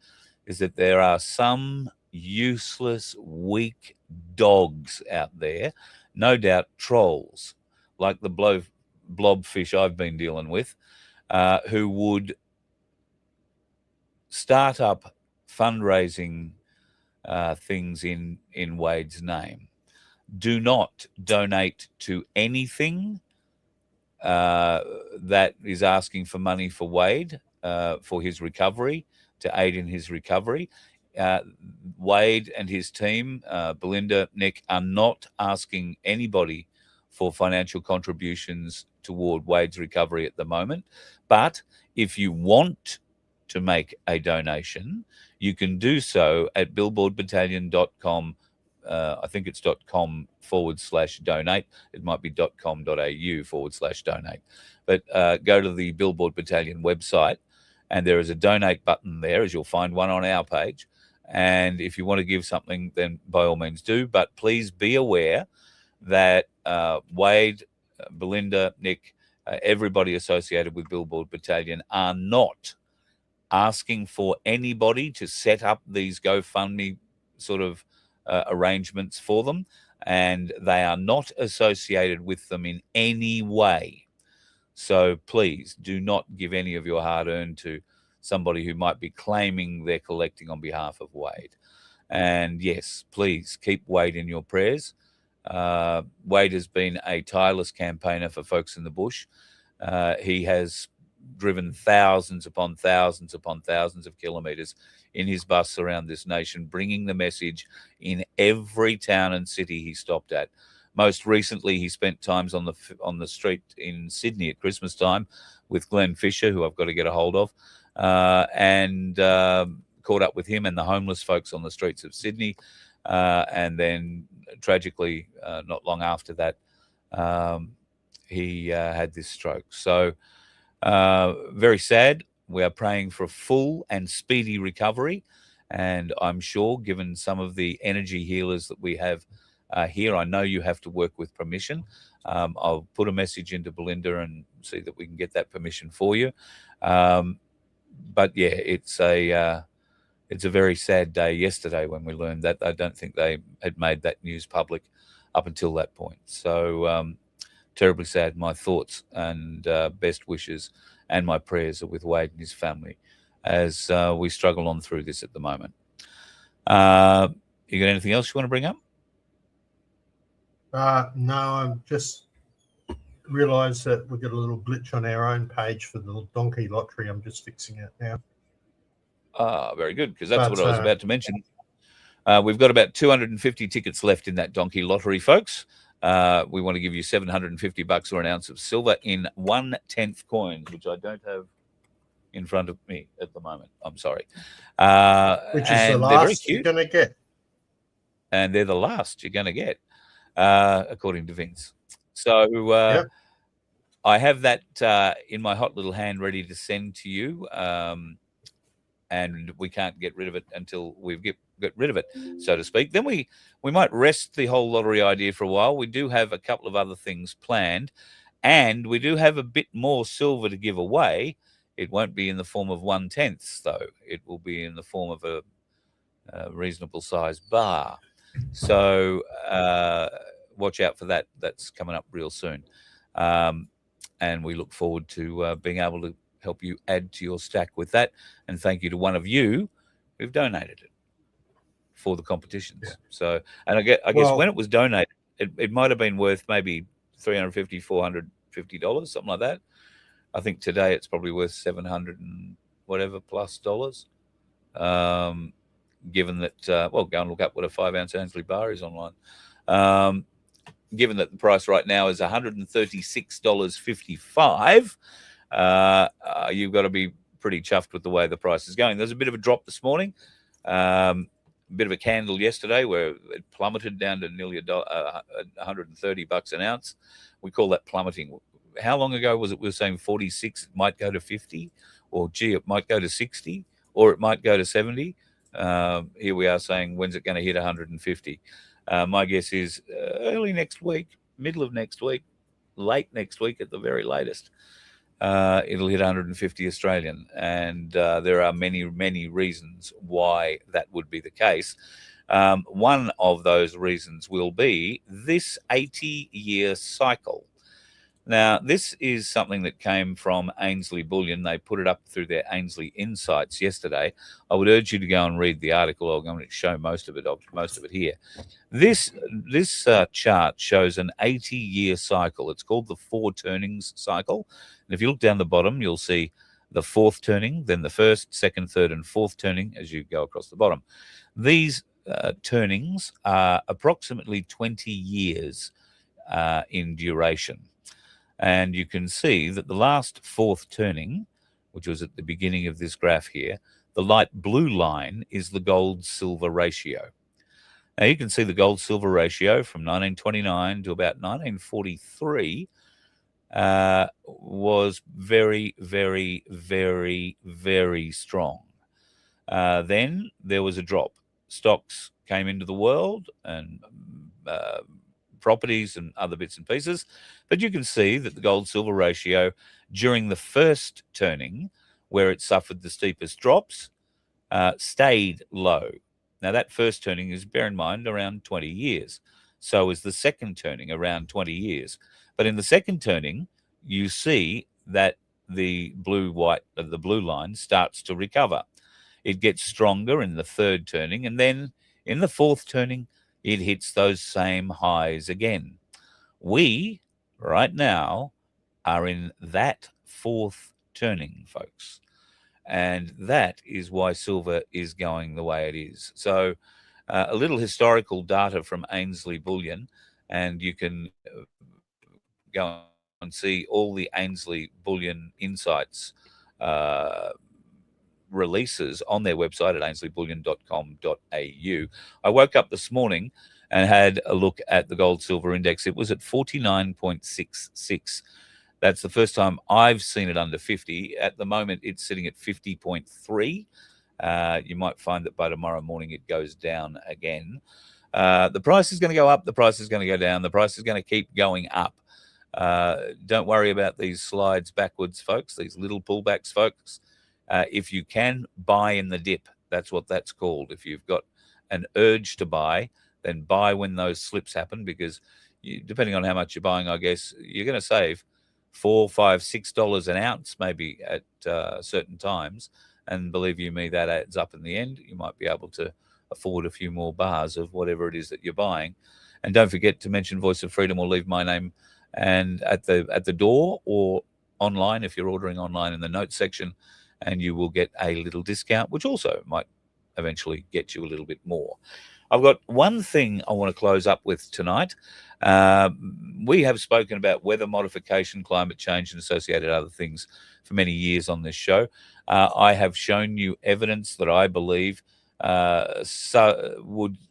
C: is that there are some useless, weak dogs out there, no doubt trolls, like the blobfish I've been dealing with, who would start up fundraising things in Wade's name. Do not donate to anything that is asking for money for Wade, for his recovery, to aid in his recovery. Wade and his team, Belinda, Nick, are not asking anybody for financial contributions toward Wade's recovery at the moment. But if you want to make a donation, you can do so at billboardbattalion.com. I think it's .com/donate. It might be .com.au/donate. But go to the Billboard Battalion website, and there is a donate button there, as you'll find one on our page. And if you want to give something, then by all means do. But please be aware that Wade, Belinda, Nick, everybody associated with Billboard Battalion are not asking for anybody to set up these GoFundMe sort of arrangements for them, and they are not associated with them in any way. So please do not give any of your hard-earned to somebody who might be claiming they're collecting on behalf of Wade. And yes, please keep Wade in your prayers. Wade has been a tireless campaigner for folks in the bush. He has driven thousands upon thousands upon thousands of kilometres in his bus around this nation, bringing the message in every town and city he stopped at. Most recently, he spent times on the street in Sydney at Christmas time with Glenn Fisher, who I've got to get a hold of, and caught up with him and the homeless folks on the streets of Sydney. And then, tragically, not long after that, he had this stroke. So, very sad. We are praying for a full and speedy recovery. And I'm sure, given some of the energy healers that we have here, I know you have to work with permission. I'll put a message into Belinda and see that we can get that permission for you. But yeah, it's a very sad day yesterday when we learned that. I don't think they had made that news public up until that point. So terribly sad. My thoughts and best wishes and my prayers are with Wade and his family as we struggle on through this at the moment. You got anything else you want to bring up?
D: No, I'm just realised that we've got a little glitch on our own page for the donkey lottery. I'm just fixing it now.
C: Very good, because that's what I was about to mention. We've got about 250 tickets left in that donkey lottery, folks. We want to give you $750 or an ounce of silver in 1/10 coins, which I don't have in front of me at the moment. I'm sorry.
D: Which is the
C: and they're very
D: last you're
C: cute.
D: going to get.
C: And they're the last you're going to get, according to Vince. So
D: Yep.
C: I have that in my hot little hand ready to send to you. And we can't get rid of it until we've get rid of it, so to speak. Then we might rest the whole lottery idea for a while. We do have a couple of other things planned, and we do have a bit more silver to give away. It won't be in the form of 1/10, though. It will be in the form of a reasonable size bar. So watch out for that. That's coming up real soon. And we look forward to being able to help you add to your stack with that. And thank you to one of you who've donated it for the competitions.
D: Yeah.
C: So, and I guess when it was donated, it might have been worth maybe $350, $450, something like that. I think today it's probably worth 700 and whatever plus dollars. Given that, well, go and look up what a 5-ounce Ainslie bar is online. Given that the price right now is $136.55, you've got to be pretty chuffed with the way the price is going. There's a bit of a drop this morning, a bit of a candle yesterday where it plummeted down to nearly $130 an ounce. We call that plummeting. How long ago was it? We were saying 46, it might go to 50, or gee, it might go to 60, or it might go to 70. Here we are saying, when's it going to hit 150? My guess is early next week, middle of next week, late next week at the very latest. It'll hit 150 Australian. And there are many, many reasons why that would be the case. One of those reasons will be this 80-year cycle. Now, this is something that came from Ainslie Bullion. They put it up through their Ainslie Insights yesterday. I would urge you to go and read the article. I'm going to show most of it here. This chart shows an 80-year cycle. It's called the 4 turnings cycle. And if you look down the bottom, you'll see the 4th turning, then the 1st, 2nd, 3rd, and 4th turning as you go across the bottom. These turnings are approximately 20 years in duration. And you can see that the last 4th turning, which was at the beginning of this graph here, the light blue line is the gold-silver ratio. Now, you can see the gold-silver ratio from 1929 to about 1943 was very, very, very, very strong. Then there was a drop. Stocks came into the world and properties and other bits and pieces. But you can see that the gold-silver ratio during the 1st turning, where it suffered the steepest drops, stayed low. Now, that 1st turning is, bear in mind, around 20 years. So is the 2nd turning, around 20 years. But in the 2nd turning, you see that the blue line starts to recover. It gets stronger in the 3rd turning, and then in the 4th turning, it hits those same highs again. We, right now, are in that 4th turning, folks. And that is why silver is going the way it is. So a little historical data from Ainslie Bullion, and you can go and see all the Ainslie Bullion Insights releases on their website at ainsliebullion.com.au. I woke up this morning and had a look at the gold silver index. It was at 49.66. That's the first time I've seen it under 50. At the moment, it's sitting at 50.3. You might find that by tomorrow morning it goes down again. The price is going to go up. The price is going to go down. The price is going to keep going up. Don't worry about these slides backwards, folks, these little pullbacks, folks. If you can buy in the dip, that's what that's called. If you've got an urge to buy, then buy when those slips happen, because depending on how much you're buying, I guess you're going to save $4, $5, $6 an ounce maybe at certain times. And believe you me, that adds up in the end. You might be able to afford a few more bars of whatever it is that you're buying. And don't forget to mention Voice of Freedom or leave my name and at the door or online if you're ordering online in the notes section, and you will get a little discount, which also might eventually get you a little bit more. I've got one thing I want to close up with tonight. We have spoken about weather modification, climate change, and associated other things for many years on this show. I have shown you evidence that I believe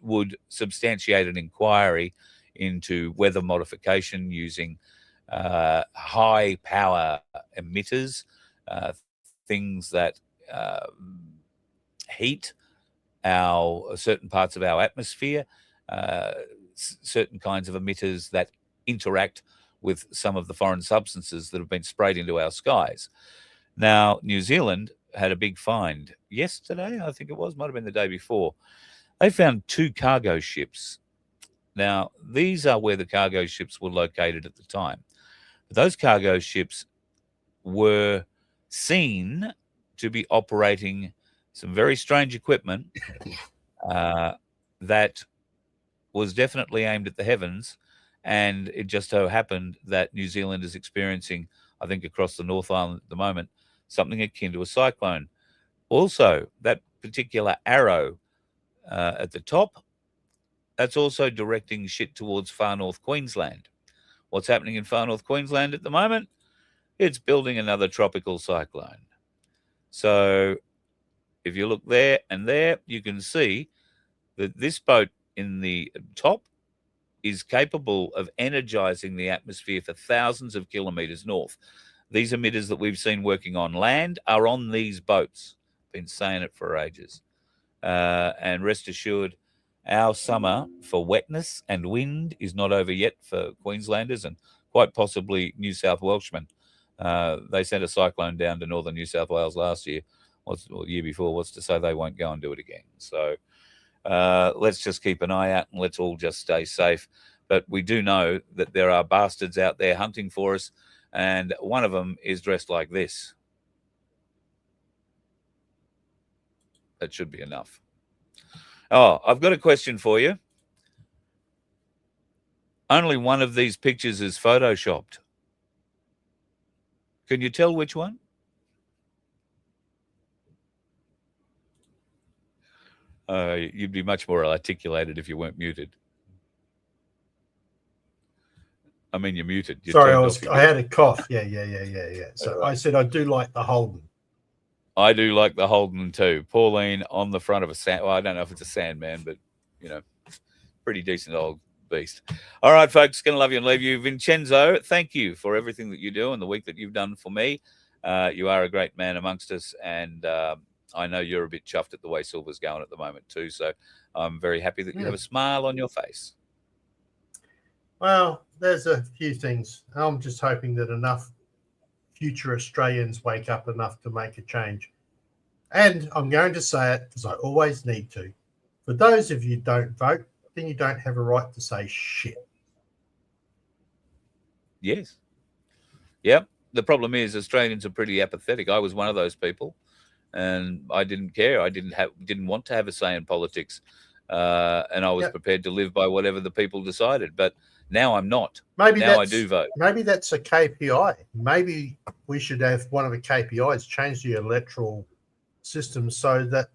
C: would substantiate an inquiry into weather modification using high power emitters, things that heat certain parts of our atmosphere, certain kinds of emitters that interact with some of the foreign substances that have been sprayed into our skies. Now, New Zealand had a big find yesterday, I think it was, might have been the day before. They found 2 cargo ships. Now, these are where the cargo ships were located at the time. But those cargo ships were seen to be operating some very strange equipment that was definitely aimed at the heavens. And it just so happened that New Zealand is experiencing, I think across the North Island at the moment, something akin to a cyclone. Also, that particular arrow at the top, that's also directing shit towards far north Queensland. What's happening in far north Queensland at the moment? It's building another tropical cyclone. So if you look there and there, you can see that this boat in the top is capable of energizing the atmosphere for thousands of kilometers north. These emitters that we've seen working on land are on these boats. Been saying it for ages. And rest assured, our summer for wetness and wind is not over yet for Queenslanders and quite possibly New South Welshmen. They sent a cyclone down to northern New South Wales last year, or the year before. What's to say they won't go and do it again? So let's just keep an eye out and let's all just stay safe. But we do know that there are bastards out there hunting for us, and one of them is dressed like this. That should be enough. Oh, I've got a question for you. Only one of these pictures is photoshopped. Can you tell which one? You'd be much more articulated if you weren't muted. I mean, you're muted.
D: Sorry, I had a cough. Yeah. So
C: right.
D: I said I do like the Holden.
C: I do like the Holden too. Pauline on the front of a sand. Well, I don't know if it's a Sandman, but you know, pretty decent old beast. All right, folks, gonna love you and leave you. Vincenzo, thank you for everything that you do and the week that you've done for me. You are a great man amongst us, and I know you're a bit chuffed at the way Silver's going at the moment too. So I'm very happy that you have a smile on your face.
D: Well, there's a few things. I'm just hoping that enough future Australians wake up enough to make a change. And I'm going to say it because I always need to. For those of you who don't vote, then you don't have a right to say shit.
C: Yes. Yep. The problem is Australians are pretty apathetic. I was one of those people, and I didn't care. I didn't want to have a say in politics, and I was prepared to live by whatever the people decided. But now I'm not.
D: Maybe
C: now I do vote.
D: Maybe that's a KPI. Maybe we should have one of the KPIs change the electoral system so that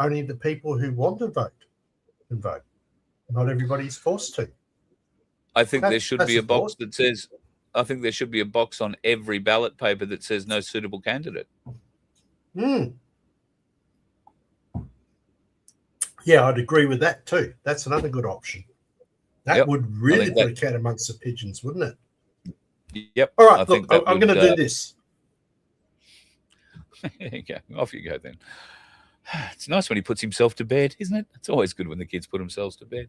D: only the people who want to vote can vote. Not everybody's forced to.
C: I think there should be a box that says. I think there should be a box on every ballot paper that says no suitable candidate.
D: Yeah, I'd agree with that too. That's another good option. That would really put a cat amongst the pigeons, wouldn't it?
C: Yep.
D: All right, look, I'm going to do this.
C: Okay, off you go then. It's nice when he puts himself to bed, isn't it? It's always good when the kids put themselves to bed.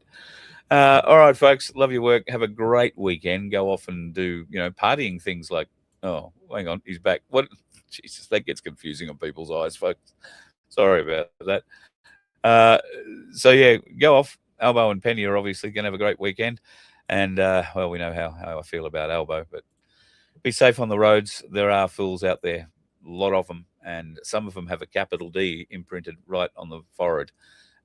C: All right, folks, love your work. Have a great weekend. Go off and do, partying things like, oh, hang on, he's back. What? Jesus, that gets confusing on people's eyes, folks. Sorry about that. So, yeah, go off. Albo and Penny are obviously going to have a great weekend. And, well, we know how I feel about Albo, but be safe on the roads. There are fools out there, a lot of them, and some of them have a capital D imprinted right on the forehead.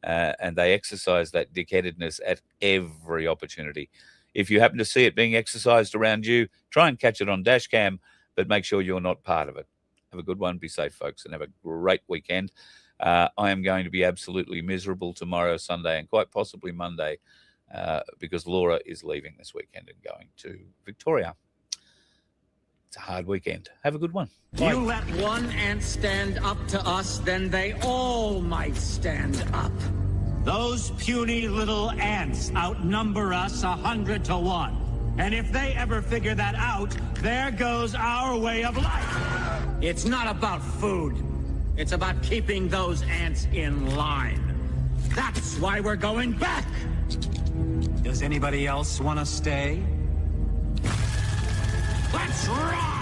C: And they exercise that dickheadedness at every opportunity. If you happen to see it being exercised around you, try and catch it on dash cam, but make sure you're not part of it. Have a good one. Be safe, folks, and have a great weekend. I am going to be absolutely miserable tomorrow, Sunday, and quite possibly Monday, because Laura is leaving this weekend and going to Victoria. It's a hard weekend. Have a good one. Bye.
E: You let one ant stand up to us, then they all might stand up. Those puny little ants outnumber us 100 to 1. And if they ever figure that out, there goes our way of life. It's not about food. It's about keeping those ants in line. That's why we're going back. Does anybody else want to stay? Let's rock!